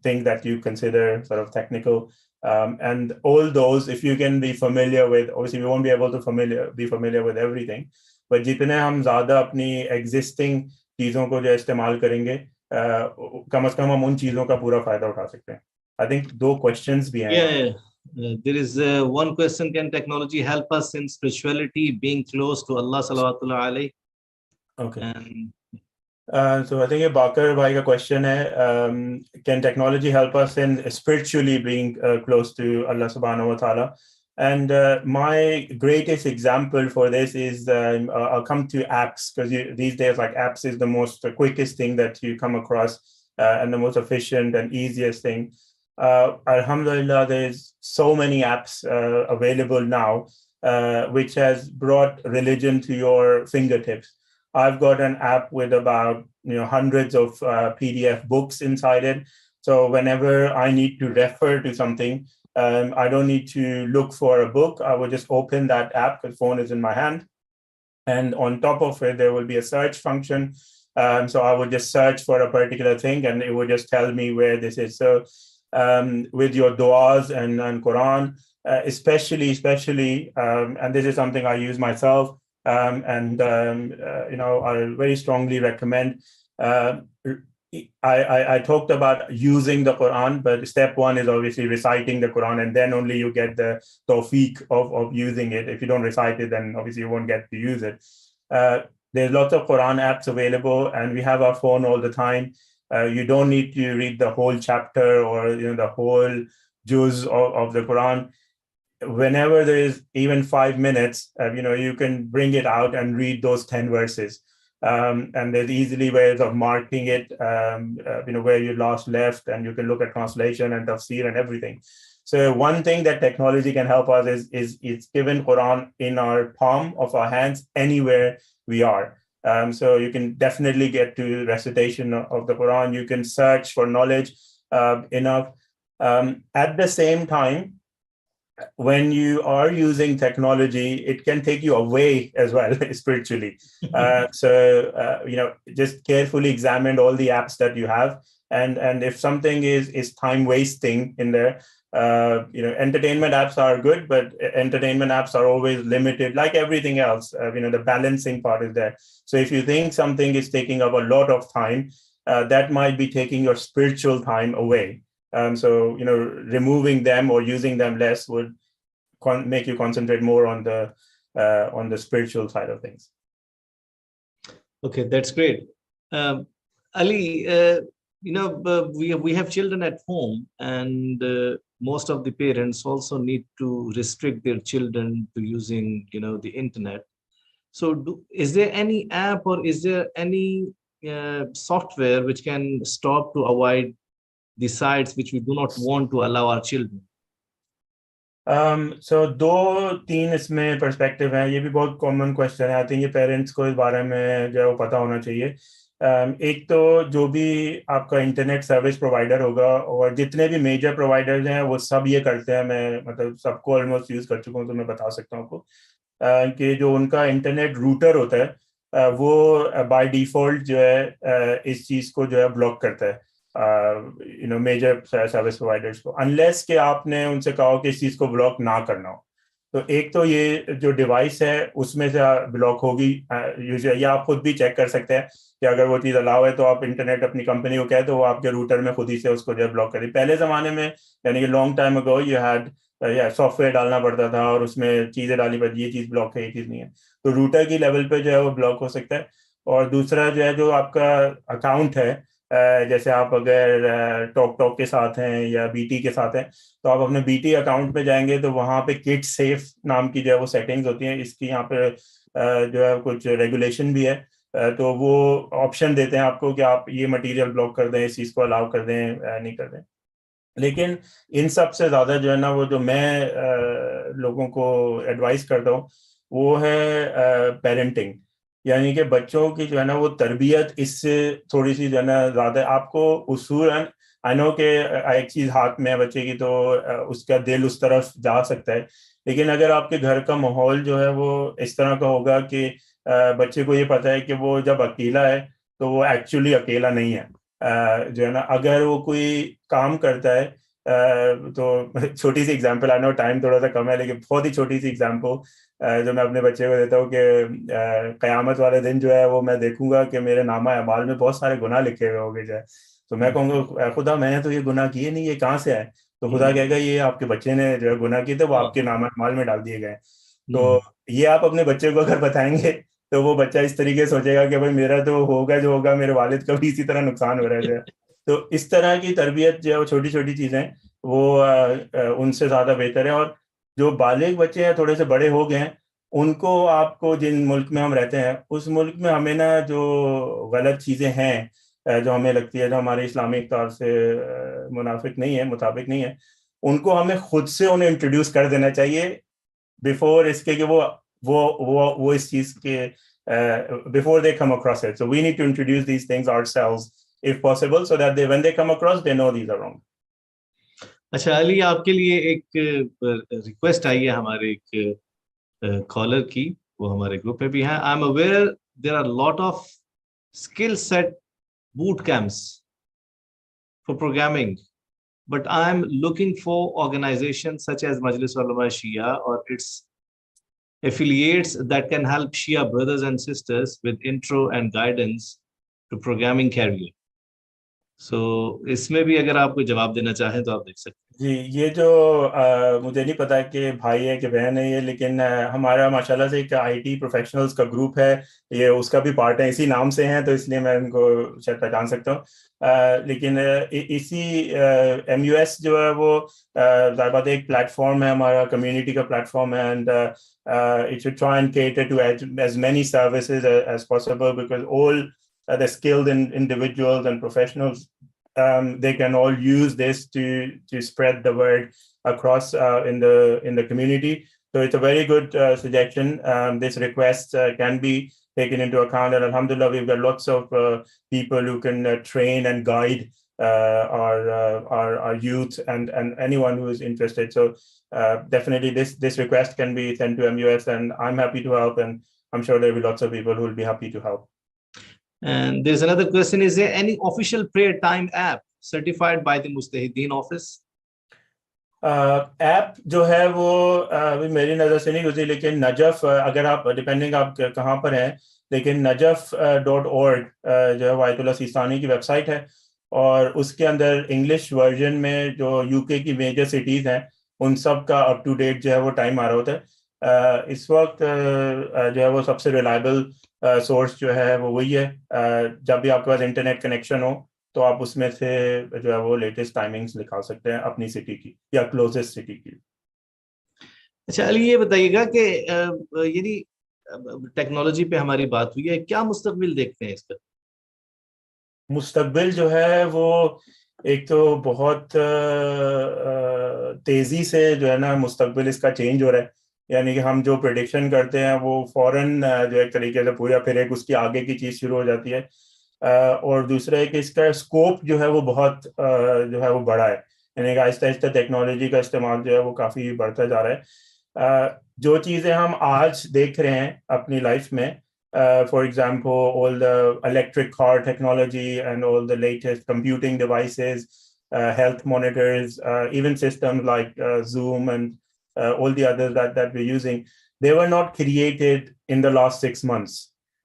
thing that you consider sort of technical. And all those, if you can be familiar with, obviously we won't be able to be familiar with everything, but जितने हम ज़्यादा अपनी existing चीज़ों को जो इस्तेमाल करेंगे, कम से कम हम उन चीज़ों का पूरा फायदा उठा सकते हैं. I think 2 questions भी हैं. Yeah. There is one question: can technology help us in spirituality, being close to Allah salawatullah alayhi? Okay. And so I think a Bakar bhai ka question hai, can technology help us in spiritually being close to Allah subhanahu wa ta'ala? And my greatest example for this is, I'll come to apps, because these days, apps is the most quickest thing that you come across, and the most efficient and easiest thing. Alhamdulillah, there's so many apps available now, which has brought religion to your fingertips. I've got an app with about hundreds of PDF books inside it. So whenever I need to refer to something, I don't need to look for a book. I will just open that app, because phone is in my hand. And on top of it, there will be a search function. So I would just search for a particular thing, and it would just tell me where this is. So with your du'as and Quran, especially, and this is something I use myself, and I very strongly recommend. I talked about using the Quran, but step 1 is obviously reciting the Quran, and then only you get the tawfiq of using it. If you don't recite it, then obviously you won't get to use it. There's lots of Quran apps available, and we have our phone all the time. You don't need to read the whole chapter or the whole juz of the Quran. Whenever there is even 5 minutes, you can bring it out and read those 10 verses. And there's easily ways of marking it, where you last left, and you can look at translation and tafsir and everything. So one thing that technology can help us is it's given Quran in our palm of our hands anywhere we are. So you can definitely get to recitation of the Quran. You can search for knowledge enough. At the same time, when you are using technology, it can take you away as well spiritually. So just carefully examine all the apps that you have, and if something is time wasting in there, entertainment apps are good, but entertainment apps are always limited, like everything else. The balancing part is there. So if you think something is taking up a lot of time, that might be taking your spiritual time away. So removing them or using them less would make you concentrate more on the spiritual side of things. Okay, that's great. Ali, we have children at home, and most of the parents also need to restrict their children to using, the internet. So is there any app or is there any software which can stop to avoid the sites which we do not want to allow our children? So दो तीन इसमें perspective हैं. ये भी बहुत common question है. I think ये parents को इस बारे में जो है वो पता होना चाहिए. एक तो जो भी आपका इंटरनेट सर्विस प्रोवाइडर होगा, और जितने भी मेजर प्रोवाइडर्स हैं वो सब ये करते हैं. मैं मतलब सबको ऑलमोस्ट यूज कर चुका हूँ, तो मैं बता सकता हूँ आपको कि जो उनका इंटरनेट रूटर होता है वो बाय डिफॉल्ट जो है इस चीज को जो है ब्लॉक करता है, मेजर सर्विस प्रोवाइडर्स को, अनलेस कि आपने उनसे कहा हो कि इस चीज को ब्लॉक ना करना हो. तो एक तो ये जो डिवाइस है उसमें से ब्लॉक होगी यूजुअली, या आप खुद भी चेक कर सकते हैं कि अगर वो चीज अलाउ है तो आप इंटरनेट अपनी कंपनी को कहे तो वो आपके रूटर में खुद ही से उसको जो है ब्लॉक करें. पहले जमाने में यानी कि long time ago you had software डालना पड़ता था और उसमें चीजें डालनी पड़ती, ये चीज ब्लॉक है, ये चीज नहीं है. तो रूटर की लेवल पे जो है वो ब्लॉक हो सकता है. और दूसरा जो है, जो आपका अकाउंट है, जैसे आप अगर टॉक के साथ हैं या बीटी के साथ हैं, तो आप अपने बीटी अकाउंट पे जाएंगे तो वहाँ पे किड सेफ नाम की जो है वो सेटिंग्स होती हैं. इसकी यहाँ पे जो है कुछ रेगुलेशन भी है, तो वो ऑप्शन देते हैं आपको कि आप ये मटेरियल ब्लॉक कर दें, इस चीज़ को अलाउ कर दें, नहीं कर दें. लेकिन इन सब से ज़्यादा जो है ना, वो जो मैं लोगों को एडवाइस करता हूँ वो है पेरेंटिंग. यानी कि बच्चों की जो है ना वो तरबियत इससे थोड़ी सी जो है ना ज़्यादा आपको उसूलन, आई नो कि एक चीज़ हाथ में है बच्चे की तो उसका दिल उस तरफ जा सकता है. लेकिन अगर आपके घर का माहौल जो है वो इस तरह का होगा कि बच्चे को ये पता है कि वो जब अकेला है तो वो एक्चुअली अकेला नहीं है, जो है ना, अगर वो कोई काम करता है, तो छोटी सी एग्जांपल, आई नो टाइम थोड़ा सा कम है लेकिन बहुत ही छोटी सी एग्जांपल जो मैं अपने बच्चे को देता हूँ कि क़यामत वाले दिन जो है वो मैं देखूंगा कि मेरे नामा अमाल में बहुत सारे गुनाह लिखे हुए होंगे जो है. तो मैं कहूँगा खुदा मैंने तो ये गुनाह किए नहीं, ये कहाँ से आए? तो खुदा कहेगा ये आपके बच्चे ने जो है गुनाह किए थे, वो आपके नामा अमाल में डाल दिए गए. तो ये आप अपने बच्चे को अगर बताएंगे तो वो बच्चा इस तरीके से सोचेगा कि भाई मेरा तो होगा जो होगा, मेरे वालिद का भी इसी तरह नुकसान हो रहा है. तो इस तरह की तरबियत जो है वो छोटी छोटी चीजें वो उनसे ज्यादा बेहतर है. और जो बालिग बच्चे हैं, थोड़े से बड़े हो गए हैं, उनको आपको जिन मुल्क में हम रहते हैं उस मुल्क में हमें ना जो गलत चीजें हैं जो हमें लगती है, जो हमारे इस्लामिक तौर से मुनाफिक नहीं है, मुताबिक नहीं है, उनको हमें खुद से उन्हें इंट्रोड्यूस कर देना चाहिए बिफोर इसके कि वो इस चीज के before they come across it. So we need to introduce these things ourselves if possible, so that when they come across they know these are wrong. अच्छा अली, आपके लिए एक रिक्वेस्ट आई है हमारे एक कॉलर की, वो हमारे ग्रुप में भी है. I am aware there are lot of skill set boot camps for programming, but I am looking for organizations such as Majlis Ulama Shia or its affiliates that can help Shia brothers and sisters with intro and guidance to programming career. So इसमें भी अगर आप कोई जवाब देना चाहें तो आप देख सकते हैं. जी, ये जो मुझे नहीं पता कि भाई है कि बहन है ये, लेकिन हमारा माशाल्लाह से एक आईटी प्रोफेशनल्स का ग्रुप है, ये उसका भी पार्ट है, इसी नाम से हैं तो इसलिए मैं उनको शायद पहचान सकता हूँ. लेकिन इसी MUS जो है वो ज़ाहिर बात है एक प्लेटफॉर्म है, हमारा कम्युनिटी का प्लेटफॉर्म है, and it should try and cater to as many services as possible, because all the skilled individuals and professionals, they can all use this to spread the word across in the community. So it's a very good suggestion. This request can be taken into account, and alhamdulillah we've got lots of people who can train and guide our youth and anyone who is interested. So definitely this request can be sent to MUS, and I'm happy to help, and I'm sure there will be lots of people who will be happy to help. And there's another question: is there any official prayer time app certified by the Mustahideen office? App जो है वो अभी मेरी नज़र से नहीं गुजरी, लेकिन नजफ, अगर आप डिपेंडिंग आप कहाँ पर हैं, लेकिन najaf.org जो है वायतुल्लाह सिस्तानी की वेबसाइट है, और उसके अंदर इंग्लिश वर्जन में जो यूके की मेजर सिटीज़ हैं उन सब का अप टू डेट जो है वो टाइम आ रहा होता है. इस वक्त जो है वो सबसे रिलायबल सोर्स जो है वो वही है. जब भी आपके पास इंटरनेट कनेक्शन हो تو آپ اس میں سے جو ہے وہ لیٹسٹ ٹائمنگز نکال سکتے ہیں اپنی سٹی کی یا کلوزسٹ سٹی کی. اچھا علی یہ بتائیے گا کہ یعنی ٹیکنالوجی پہ ہماری بات ہوئی ہے, کیا مستقبل دیکھتے ہیں اس کا؟ مستقبل جو ہے وہ ایک تو بہت تیزی سے جو ہے نا مستقبل اس کا چینج ہو رہا ہے, یعنی کہ ہم جو پریڈکشن کرتے ہیں وہ فوراً جو ایک طریقے سے پورا پھر ایک اس کی آگے کی چیز شروع ہو جاتی ہے, اور دوسرا ہے کہ اس کا اسکوپ جو ہے وہ بہت جو ہے وہ بڑا ہے, یعنی کہ آہستہ آہستہ ٹیکنالوجی کا استعمال جو ہے وہ کافی بڑھتا جا رہا ہے. جو چیزیں ہم آج دیکھ رہے ہیں اپنی لائف میں, for example, all the electric car technology and all the latest computing devices, health monitors, even systems like Zoom and all the others that we're using, they were not created in the last 6 months.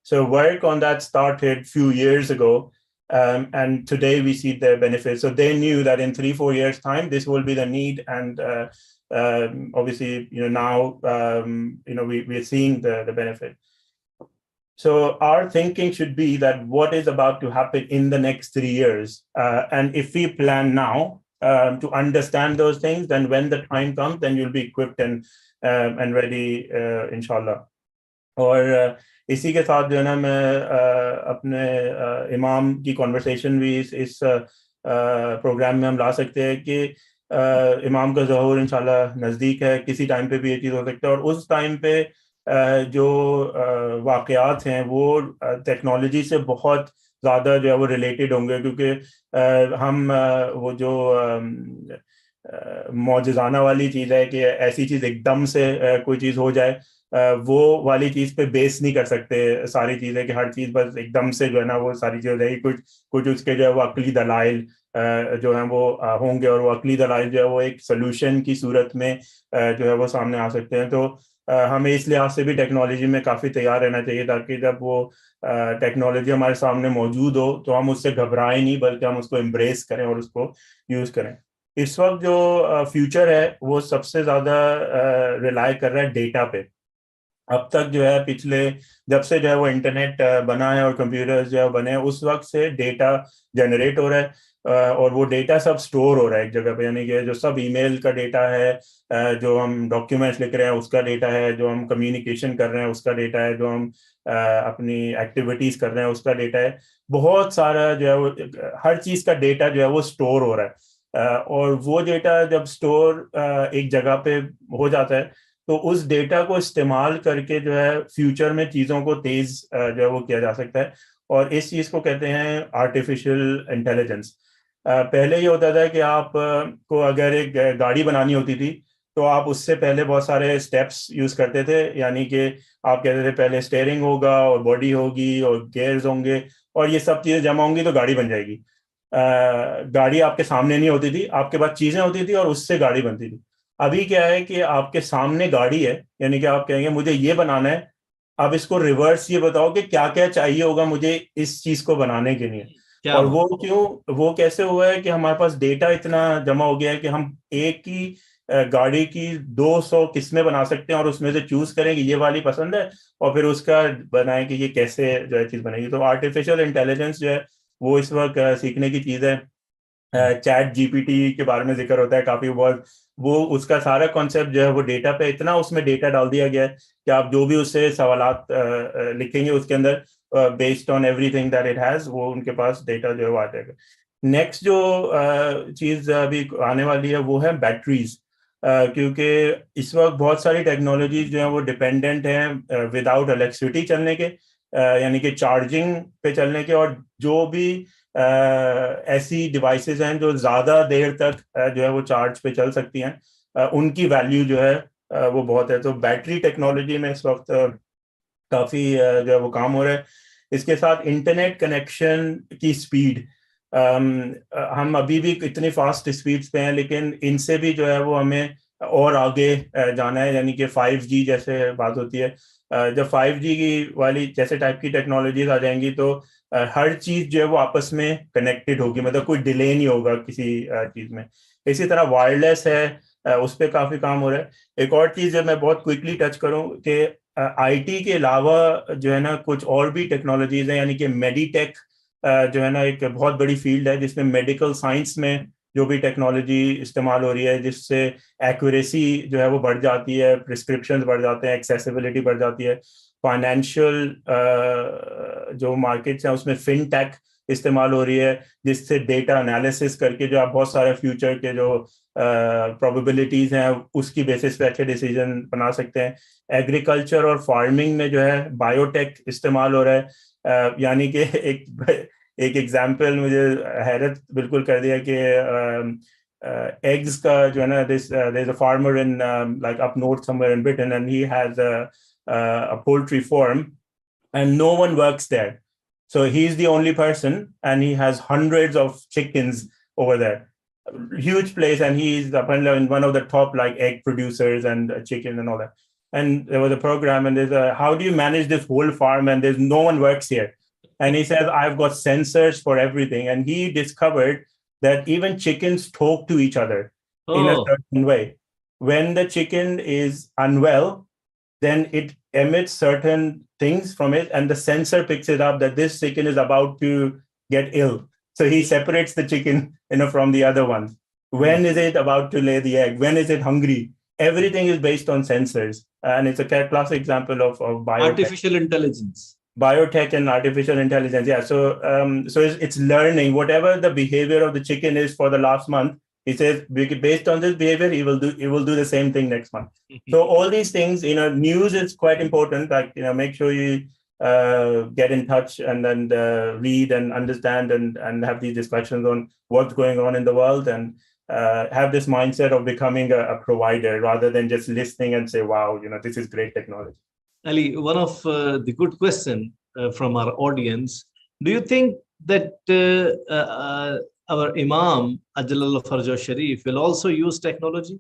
So work on that started few years ago, and today we see the benefits. So they knew that in 3-4 years time this will be the need, and obviously now we're seeing the benefit. So our thinking should be that what is about to happen in the next 3 years, and if we plan now to understand those things, then when the time comes, then you'll be equipped and ready, inshallah. اور اسی کے ساتھ جو ہے نا میں اپنے امام کی کنورسیشن بھی اس پروگرام میں ہم لا سکتے ہیں کہ امام کا ظہور انشاءاللہ نزدیک ہے, کسی ٹائم پہ بھی یہ چیز ہو سکتا ہے, اور اس ٹائم پہ جو واقعات ہیں وہ ٹیکنالوجی سے بہت زیادہ جو ہے وہ ریلیٹڈ ہوں گے, کیونکہ ہم وہ جو معجزانہ والی چیز ہے کہ ایسی چیز ایک دم سے کوئی چیز ہو جائے, وہ والی چیز پہ بیس نہیں کر سکتے ساری چیزیں کہ ہر چیز بس ایک دم سے جو ہے نا وہ ساری چیز ہو جائے گی. کچھ اس کے جو ہے وہ عقلی دلائل جو ہیں وہ ہوں گے, اور وہ عقلی دلائل جو ہے وہ ایک سلوشن کی صورت میں جو ہے وہ سامنے آ سکتے ہیں. تو ہمیں اس لحاظ سے بھی ٹیکنالوجی میں کافی تیار رہنا چاہیے, تاکہ جب وہ ٹیکنالوجی ہمارے سامنے موجود ہو تو ہم اس سے گھبرائیں نہیں, بلکہ ہم اس کو امبریس کریں اور اس کو یوز کریں. اس وقت جو فیوچر ہے وہ سب سے زیادہ ریلائی کر رہا ہے ڈیٹا پہ. اب تک جو ہے پچھلے جب سے جو ہے وہ انٹرنیٹ بنا ہے اور کمپیوٹرز جو ہے بنے ہیں, اس وقت سے ڈیٹا جنریٹ ہو رہا ہے, اور وہ ڈیٹا سب سٹور ہو رہا ہے ایک جگہ پہ, یعنی کہ جو سب ای میل کا ڈیٹا ہے, جو ہم ڈاکیومنٹس لکھ رہے ہیں اس کا ڈیٹا ہے, جو ہم کمیونیکیشن کر رہے ہیں اس کا ڈیٹا ہے, جو ہم اپنی ایکٹیویٹیز کر رہے ہیں اس کا ڈیٹا ہے. بہت سارا جو ہے وہ ہر چیز کا ڈیٹا جو ہے وہ سٹور ہو رہا ہے, اور وہ ڈیٹا جب سٹور ایک جگہ پہ ہو جاتا ہے تو اس ڈیٹا کو استعمال کر کے جو ہے فیوچر میں چیزوں کو تیز جو ہے وہ کیا جا سکتا ہے, اور اس چیز کو کہتے ہیں آرٹیفیشیل انٹیلیجنس. پہلے یہ ہوتا تھا کہ آپ کو اگر ایک گاڑی بنانی ہوتی تھی تو آپ اس سے پہلے بہت سارے اسٹیپس یوز کرتے تھے, یعنی کہ آپ کہتے تھے پہلے اسٹیئرنگ ہوگا اور باڈی ہوگی اور گیئرز ہوں گے, اور یہ سب چیزیں جمع ہوں گی تو گاڑی بن جائے گی. گاڑی آپ کے سامنے نہیں ہوتی تھی, آپ کے پاس چیزیں ہوتی تھی اور اس سے گاڑی بنتی تھی. ابھی کیا ہے کہ آپ کے سامنے گاڑی ہے, یعنی کہ آپ کہیں گے مجھے یہ بنانا ہے, اب اس کو ریورس یہ بتاؤ کہ کیا کیا چاہیے ہوگا مجھے اس چیز کو بنانے کے لیے. اور وہ کیسے ہوا ہے کہ ہمارے پاس ڈیٹا اتنا جمع ہو گیا ہے کہ ہم ایک ہی گاڑی کی 200 قسمیں بنا سکتے ہیں, اور اس میں سے چوز کریں کہ یہ والی پسند ہے, اور پھر اس کا بنائیں کہ یہ کیسے جو ہے چیز بنے گی. تو آرٹیفیشیل انٹیلیجنس جو ہے وہ اس وقت سیکھنے کی چیز ہے. چیٹ جی پی ٹی کے بارے میں ذکر ہوتا ہے کافی, بہت وہ اس کا سارا کانسیپٹ جو ہے وہ ڈیٹا پہ اتنا اس میں ڈیٹا ڈال دیا گیا ہے کہ آپ جو بھی اس سے سوالات لکھیں گے اس کے اندر based on everything that it has, وہ ان کے پاس ڈیٹا جو ہے وہ آ جائے گا. نیکسٹ جو چیز ابھی آنے والی ہے وہ ہے بیٹریز, کیونکہ اس وقت بہت ساری ٹیکنالوجیز جو ہیں وہ ڈپینڈنٹ ہیں وداؤٹ الیکٹریسٹی چلنے کے, یعنی کہ چارجنگ پہ چلنے کے, اور جو بھی ایسی ڈیوائسز ہیں جو زیادہ دیر تک جو ہے وہ چارج پہ چل سکتی ہیں, ان کی ویلیو جو ہے وہ بہت ہے. تو بیٹری ٹیکنالوجی میں اس وقت کافی جو ہے وہ کام ہو رہا ہے. اس کے ساتھ انٹرنیٹ کنیکشن کی اسپیڈ, ہم ابھی بھی اتنی فاسٹ اسپیڈس پہ ہیں, لیکن ان سے بھی جو ہے وہ ہمیں اور آگے جانا ہے, یعنی کہ 5G جیسے بات ہوتی ہے. جب 5G کی والی جیسے ٹائپ کی ٹیکنالوجیز آ جائیں گی تو ہر چیز جو ہے وہ آپس میں کنیکٹڈ ہوگی, مطلب کوئی ڈیلے نہیں ہوگا کسی چیز میں. اسی طرح وائرلیس ہے, اس پہ کافی کام ہو رہا ہے. ایک اور چیز جو میں بہت کوئکلی ٹچ کروں کہ آئی ٹی کے علاوہ جو ہے نا کچھ اور بھی ٹیکنالوجیز ہیں, یعنی کہ میڈی ٹیک जो है ना एक बहुत बड़ी फील्ड है जिसमें मेडिकल साइंस में जो भी टेक्नोलॉजी इस्तेमाल हो रही है जिससे एक्यूरेसी जो है वो बढ़ जाती है, प्रिस्क्रिप्शंस बढ़ जाते हैं, एक्सेसिबिलिटी बढ़ जाती है। फाइनेंशियल जो मार्केट्स हैं उसमें फिनटेक इस्तेमाल हो रही है जिससे डेटा एनालिसिस करके जो आप बहुत सारे फ्यूचर के जो प्रोबेबिलिटीज हैं उसकी बेसिस पे अच्छे डिसीजन बना सकते हैं। एग्रीकल्चर और फार्मिंग में जो है बायोटेक इस्तेमाल हो रहा है, यानी कि एक एग्जाम्पल मुझे हैरत बिल्कुल कर दिया कि एग्स का जो है ना there's a farmer in like up north somewhere in Britain and he has a poultry farm and no one works there. So he's the only person and he has hundreds of chickens over there. Huge place, and he's apparently in one of the top like egg producers and chicken and all that. And there was a program and there's a, how do you manage this whole farm and there's no one works here? And he says, I've got sensors for everything. And he discovered that even chickens talk to each other in a certain way. When the chicken is unwell, then it emits certain things from it, and the sensor picks it up that this chicken is about to get ill. So he separates the chicken, from the other one. When is it about to lay the egg? When is it hungry? Everything is based on sensors, and it's a classic example of biotech. Artificial intelligence. Biotech and artificial intelligence. Yeah. So it's learning whatever the behavior of the chicken is for the last month. He says based on this behavior, he will do the same thing next month. So all these things, news is quite important. Like make sure you get in touch and then read and understand and have these discussions on what's going on in the world and have this mindset of becoming a provider rather than just listening and say, wow, this is great technology. Ali, one of the good question from our audience, do you think that our Imam, Ajalallah Farjo Sharif, will also use technology?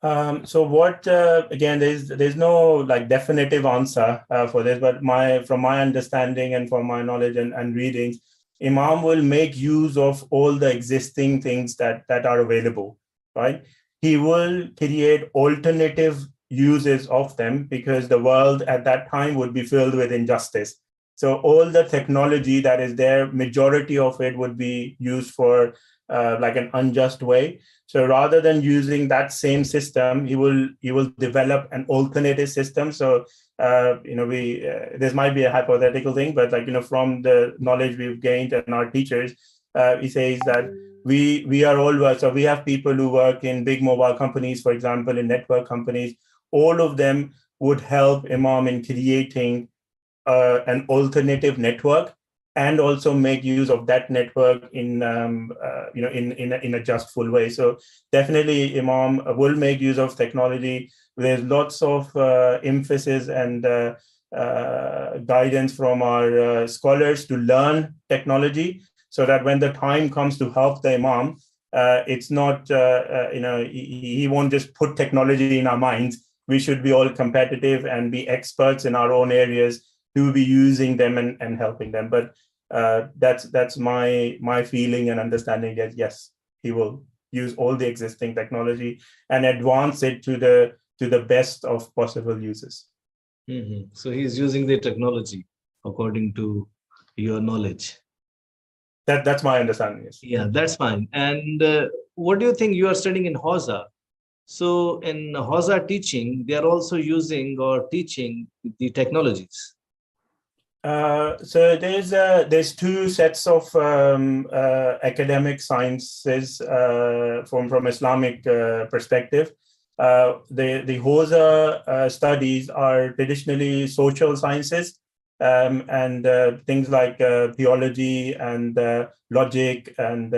So what, again, there's no like definitive answer for this, but from my understanding and from my knowledge and readings, Imam will make use of all the existing things that are available, right? He will create alternative uses of them because the world at that time would be filled with injustice. So all the technology that is there, majority of it would be used for like an unjust way. So rather than using that same system, he will develop an alternative system. So this might be a hypothetical thing, but from the knowledge we've gained and our teachers, he says that we are all so we have people who work in big mobile companies, for example, in network companies. All of them would help Imam in creating an alternative network and also make use of that network in a just full way. So definitely Imam will make use of technology. There's lots of emphasis and guidance from our scholars to learn technology so that when the time comes to help the Imam, it's not, he won't just put technology in our minds. We should be all competitive and be experts in our own areas to be using them and helping them. But that's my feeling and understanding that yes, he will use all the existing technology and advance it to the best of possible uses. Mm-hmm. So he's using the technology according to your knowledge. That's my understanding. Yes. Yeah, that's fine. And what do you think? You are studying in Hausa. So in Hausa teaching, they are also using or teaching the technologies. So there's two sets of academic sciences from Islamic perspective. The Hausa studies are traditionally social sciences and things like theology and logic and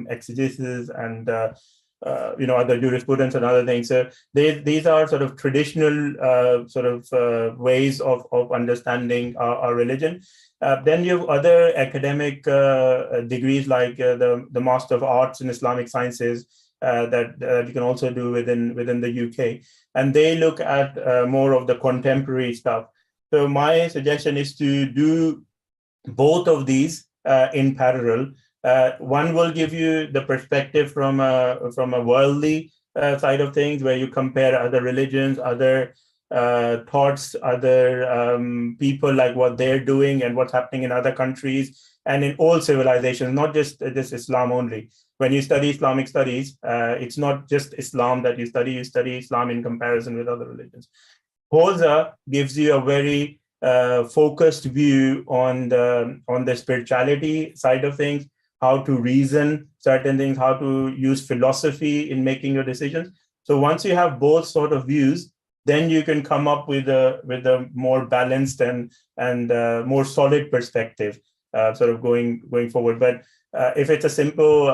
exegesis and other jurisprudence and other things. So these are sort of traditional ways of understanding our religion. Then you have other academic degrees like the Master of Arts in Islamic Sciences that you can also do within the UK, and they look at more of the contemporary stuff. So my suggestion is to do both of these in parallel. One will give you the perspective from a worldly side of things, where you compare other religions, other thoughts, other people, like what they're doing and what's happening in other countries and in all civilizations, not just Islam only. When you study Islamic studies, it's not just Islam that you study Islam in comparison with other religions. Hosa gives you a very focused view on the spirituality side of things, how to reason certain things, how to use philosophy in making your decisions. So once you have both sort of views, then you can come up with a more balanced and more solid perspective, sort of going forward. But if it's a simple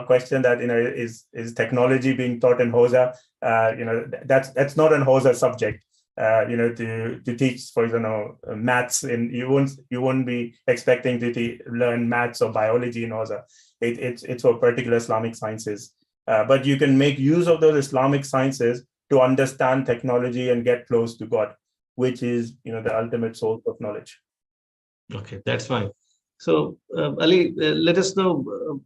question that is technology being taught in Hosa, that's not an Hosa subject. To teach, for example, maths, and you won't be expecting to learn maths or biology in Hosa. It's for particular Islamic sciences, but you can make use of those Islamic sciences to understand technology and get close to God, which is the ultimate source of knowledge. Okay, that's fine. So Ali, let us know,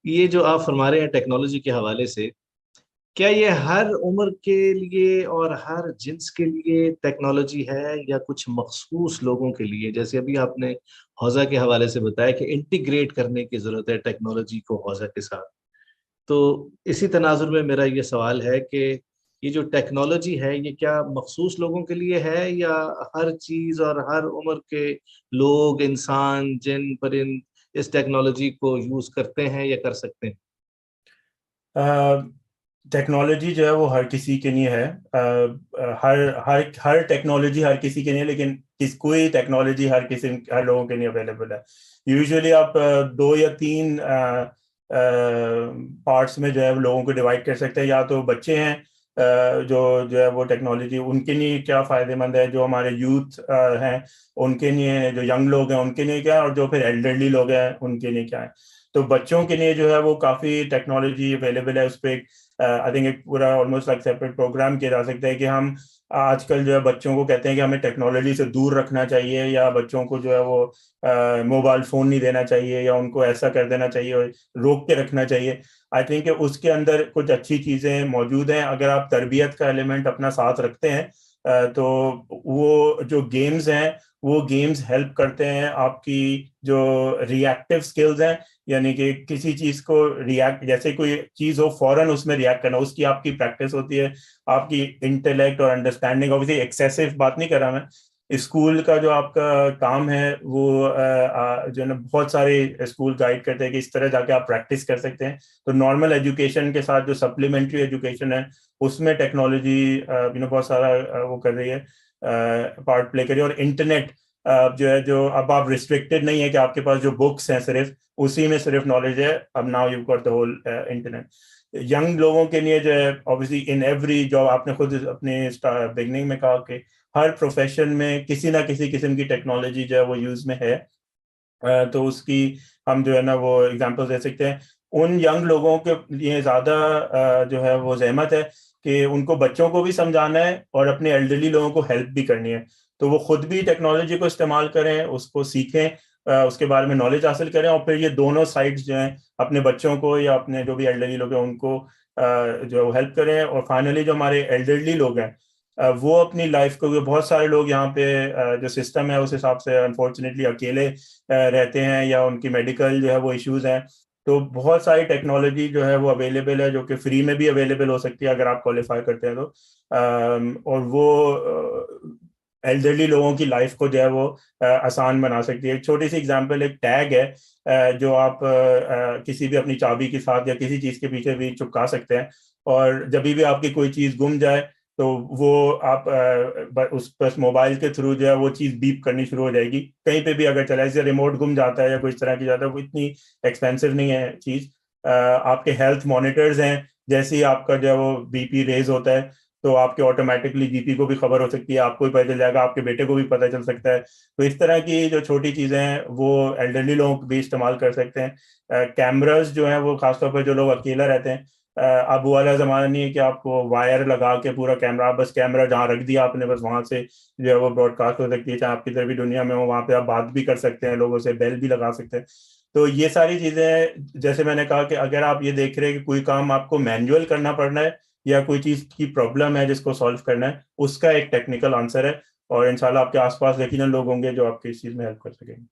ये जो आप फरमा रहे हैं technology के हवाले से, क्या ये हर उम्र के लिए और हर जिन्स के लिए टेक्नोलॉजी है या कुछ मखसूस लोगों के लिए? जैसे अभी आपने हौजा के हवाले से बताया कि इंटीग्रेट करने की जरूरत है टेक्नोलॉजी को हौजा के साथ, तो इसी तनाजुर में मेरा ये सवाल है कि ये जो टेक्नोलॉजी है ये क्या मखसूस लोगों के लिए है या हर चीज और हर उम्र के लोग, इंसान, जिन परिंद इस टेक्नोलॉजी को यूज करते हैं या कर सकते हैं? टेक्नोलॉजी जो है वो हर किसी के लिए है, हर टेक्नोलॉजी हर किसी के लिए, लेकिन कोई टेक्नोलॉजी हर लोगों के लिए अवेलेबल है. यूजुअली आप 2 या 3 पार्ट्स में जो है लोगों को डिवाइड कर सकते हैं. या तो बच्चे हैं जो है वो टेक्नोलॉजी उनके लिए क्या फ़ायदेमंद है, जो हमारे यूथ हैं उनके लिए, जो यंग लोग हैं उनके लिए क्या है, और जो फिर एल्डरली लोग हैं उनके लिए क्या है. तो बच्चों के लिए जो है वो काफ़ी टेक्नोलॉजी अवेलेबल है. उस पर आई थिंक एक पूरा ऑलमोस्ट लाइक सेपरेट प्रोग्राम किया जा सकता है कि हम आजकल जो है बच्चों को कहते हैं कि हमें टेक्नोलॉजी से दूर रखना चाहिए, या बच्चों को जो है वो मोबाइल फ़ोन नहीं देना चाहिए, या उनको ऐसा कर देना चाहिए और रोक के रखना चाहिए. आई थिंक उसके अंदर कुछ अच्छी चीज़ें मौजूद हैं. अगर आप तरबियत का एलिमेंट अपना साथ रखते हैं तो वो जो गेम्स हैं वो गेम्स हेल्प करते हैं आपकी जो रिएक्टिव स्किल्स हैं, यानी कि किसी चीज को रिएक्ट, जैसे कोई चीज हो फौरन उसमें रिएक्ट करना, उसकी आपकी प्रैक्टिस होती है. आपकी इंटेलेक्ट और अंडरस्टैंडिंग, ऑब्वियसली एक्सेसिव बात नहीं कर रहा मैं, स्कूल का जो आपका काम है वो जो है ना बहुत सारे स्कूल गाइड करते हैं कि इस तरह जाके आप प्रैक्टिस कर सकते हैं. तो नॉर्मल एजुकेशन के साथ जो सप्लीमेंट्री एजुकेशन है उसमें टेक्नोलॉजी बहुत सारा वो कर रही है, पार्ट प्ले करिए. और इंटरनेट जो है, जो अब आप रिस्ट्रिक्टेड नहीं है कि आपके पास जो बुक्स हैं सिर्फ उसी में सिर्फ नॉलेज है. अब now you got the whole internet. Young लोगों के लिए जो है ऑब्वियसली इन एवरी जॉब, आपने खुद अपने बिगनिंग में कहा कि हर प्रोफेशन में किसी ना किसी किस्म की टेक्नोलॉजी जो है वो यूज में है. तो उसकी हम जो है ना वो एग्जांपल दे सकते हैं. उन यंग लोगों के लिए ज़्यादा जो है वो ज़हमत है कि उनको बच्चों को भी समझाना है और अपने एल्डरली लोगों को हेल्प भी करनी है. तो वो खुद भी टेक्नोलॉजी को इस्तेमाल करें, उसको सीखें, उसके बारे में नॉलेज हासिल करें, और फिर ये दोनों साइड्स जो हैं अपने बच्चों को या अपने जो भी एल्डरली लोग हैं उनको जो है वो हेल्प करें. और फाइनली जो हमारे एल्डरली लोग हैं वो अपनी लाइफ को, बहुत सारे लोग यहाँ पे जो सिस्टम है उस हिसाब से अनफॉर्चुनेटली अकेले रहते हैं या उनकी मेडिकल जो है वो इश्यूज हैं. तो बहुत सारी टेक्नोलॉजी जो है वो अवेलेबल है, जो कि फ्री में भी अवेलेबल हो सकती है अगर आप क्वालिफाई करते हैं तो. और वो एल्डरली लोगों की लाइफ को जो है वो आसान बना सकती है. एक छोटी सी एग्जांपल, एक टैग है जो आप किसी भी अपनी चाबी के साथ या किसी चीज़ के पीछे भी चिपका सकते हैं, और जब भी आपकी कोई चीज़ गुम जाए तो वो आप उस बस मोबाइल के थ्रू जो है वो चीज़ बीप करनी शुरू हो जाएगी कहीं पे भी अगर चला. जैसे रिमोट गुम जाता है या कुछ तरह की जाता है, वो इतनी एक्सपेंसिव नहीं है चीज़. आपके हेल्थ मॉनिटर्स हैं, जैसे ही आपका जो है वो बीपी रेज होता है तो आपके ऑटोमेटिकली जीपी को भी खबर हो सकती है, आपको भी पता चल जाएगा, आपके बेटे को भी पता चल सकता है. तो इस तरह की जो छोटी चीज़ें हैं वो एल्डरली लोग भी इस्तेमाल कर सकते हैं. कैमरास जो हैं वो खासतौर पर जो लोग अकेला रहते हैं, अब वो वाला ज़माना नहीं है कि आपको वायर लगा के पूरा कैमरा, बस कैमरा जहाँ रख दिया आपने बस वहाँ से जो है वो ब्रॉडकास्ट हो सकती है. चाहे आपकी तरफ भी दुनिया में हो, वहाँ पे आप बात भी कर सकते हैं लोगों से, बेल भी लगा सकते हैं. तो ये सारी चीज़ें, जैसे मैंने कहा कि अगर आप ये देख रहे हैं कि कोई काम आपको मैनुअल करना पड़ रहा है یا کوئی چیز کی پرابلم ہے جس کو سالو کرنا ہے, اس کا ایک ٹیکنیکل آنسر ہے, اور انشاءاللہ آپ کے آس پاس یقیناً لوگ ہوں گے جو آپ کی اس چیز میں ہیلپ کر سکیں گے.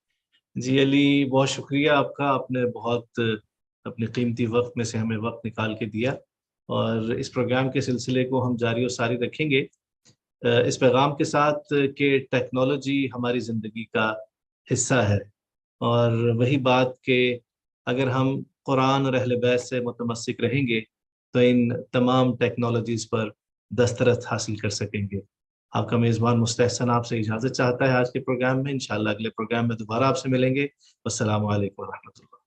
جی علی، بہت شکریہ آپ کا، آپ نے بہت اپنے قیمتی وقت میں سے ہمیں وقت نکال کے دیا، اور اس پروگرام کے سلسلے کو ہم جاری و ساری رکھیں گے اس پیغام کے ساتھ کہ ٹیکنالوجی ہماری زندگی کا حصہ ہے، اور وہی بات کہ اگر ہم قرآن اور اہل بیت سے متمسک رہیں گے تو ان تمام ٹیکنالوجیز پر دسترس حاصل کر سکیں گے. آپ کا میزبان مستحسن آپ سے اجازت چاہتا ہے آج کے پروگرام میں. انشاءاللہ اگلے پروگرام میں دوبارہ آپ سے ملیں گے. السلام علیکم ورحمۃ اللہ.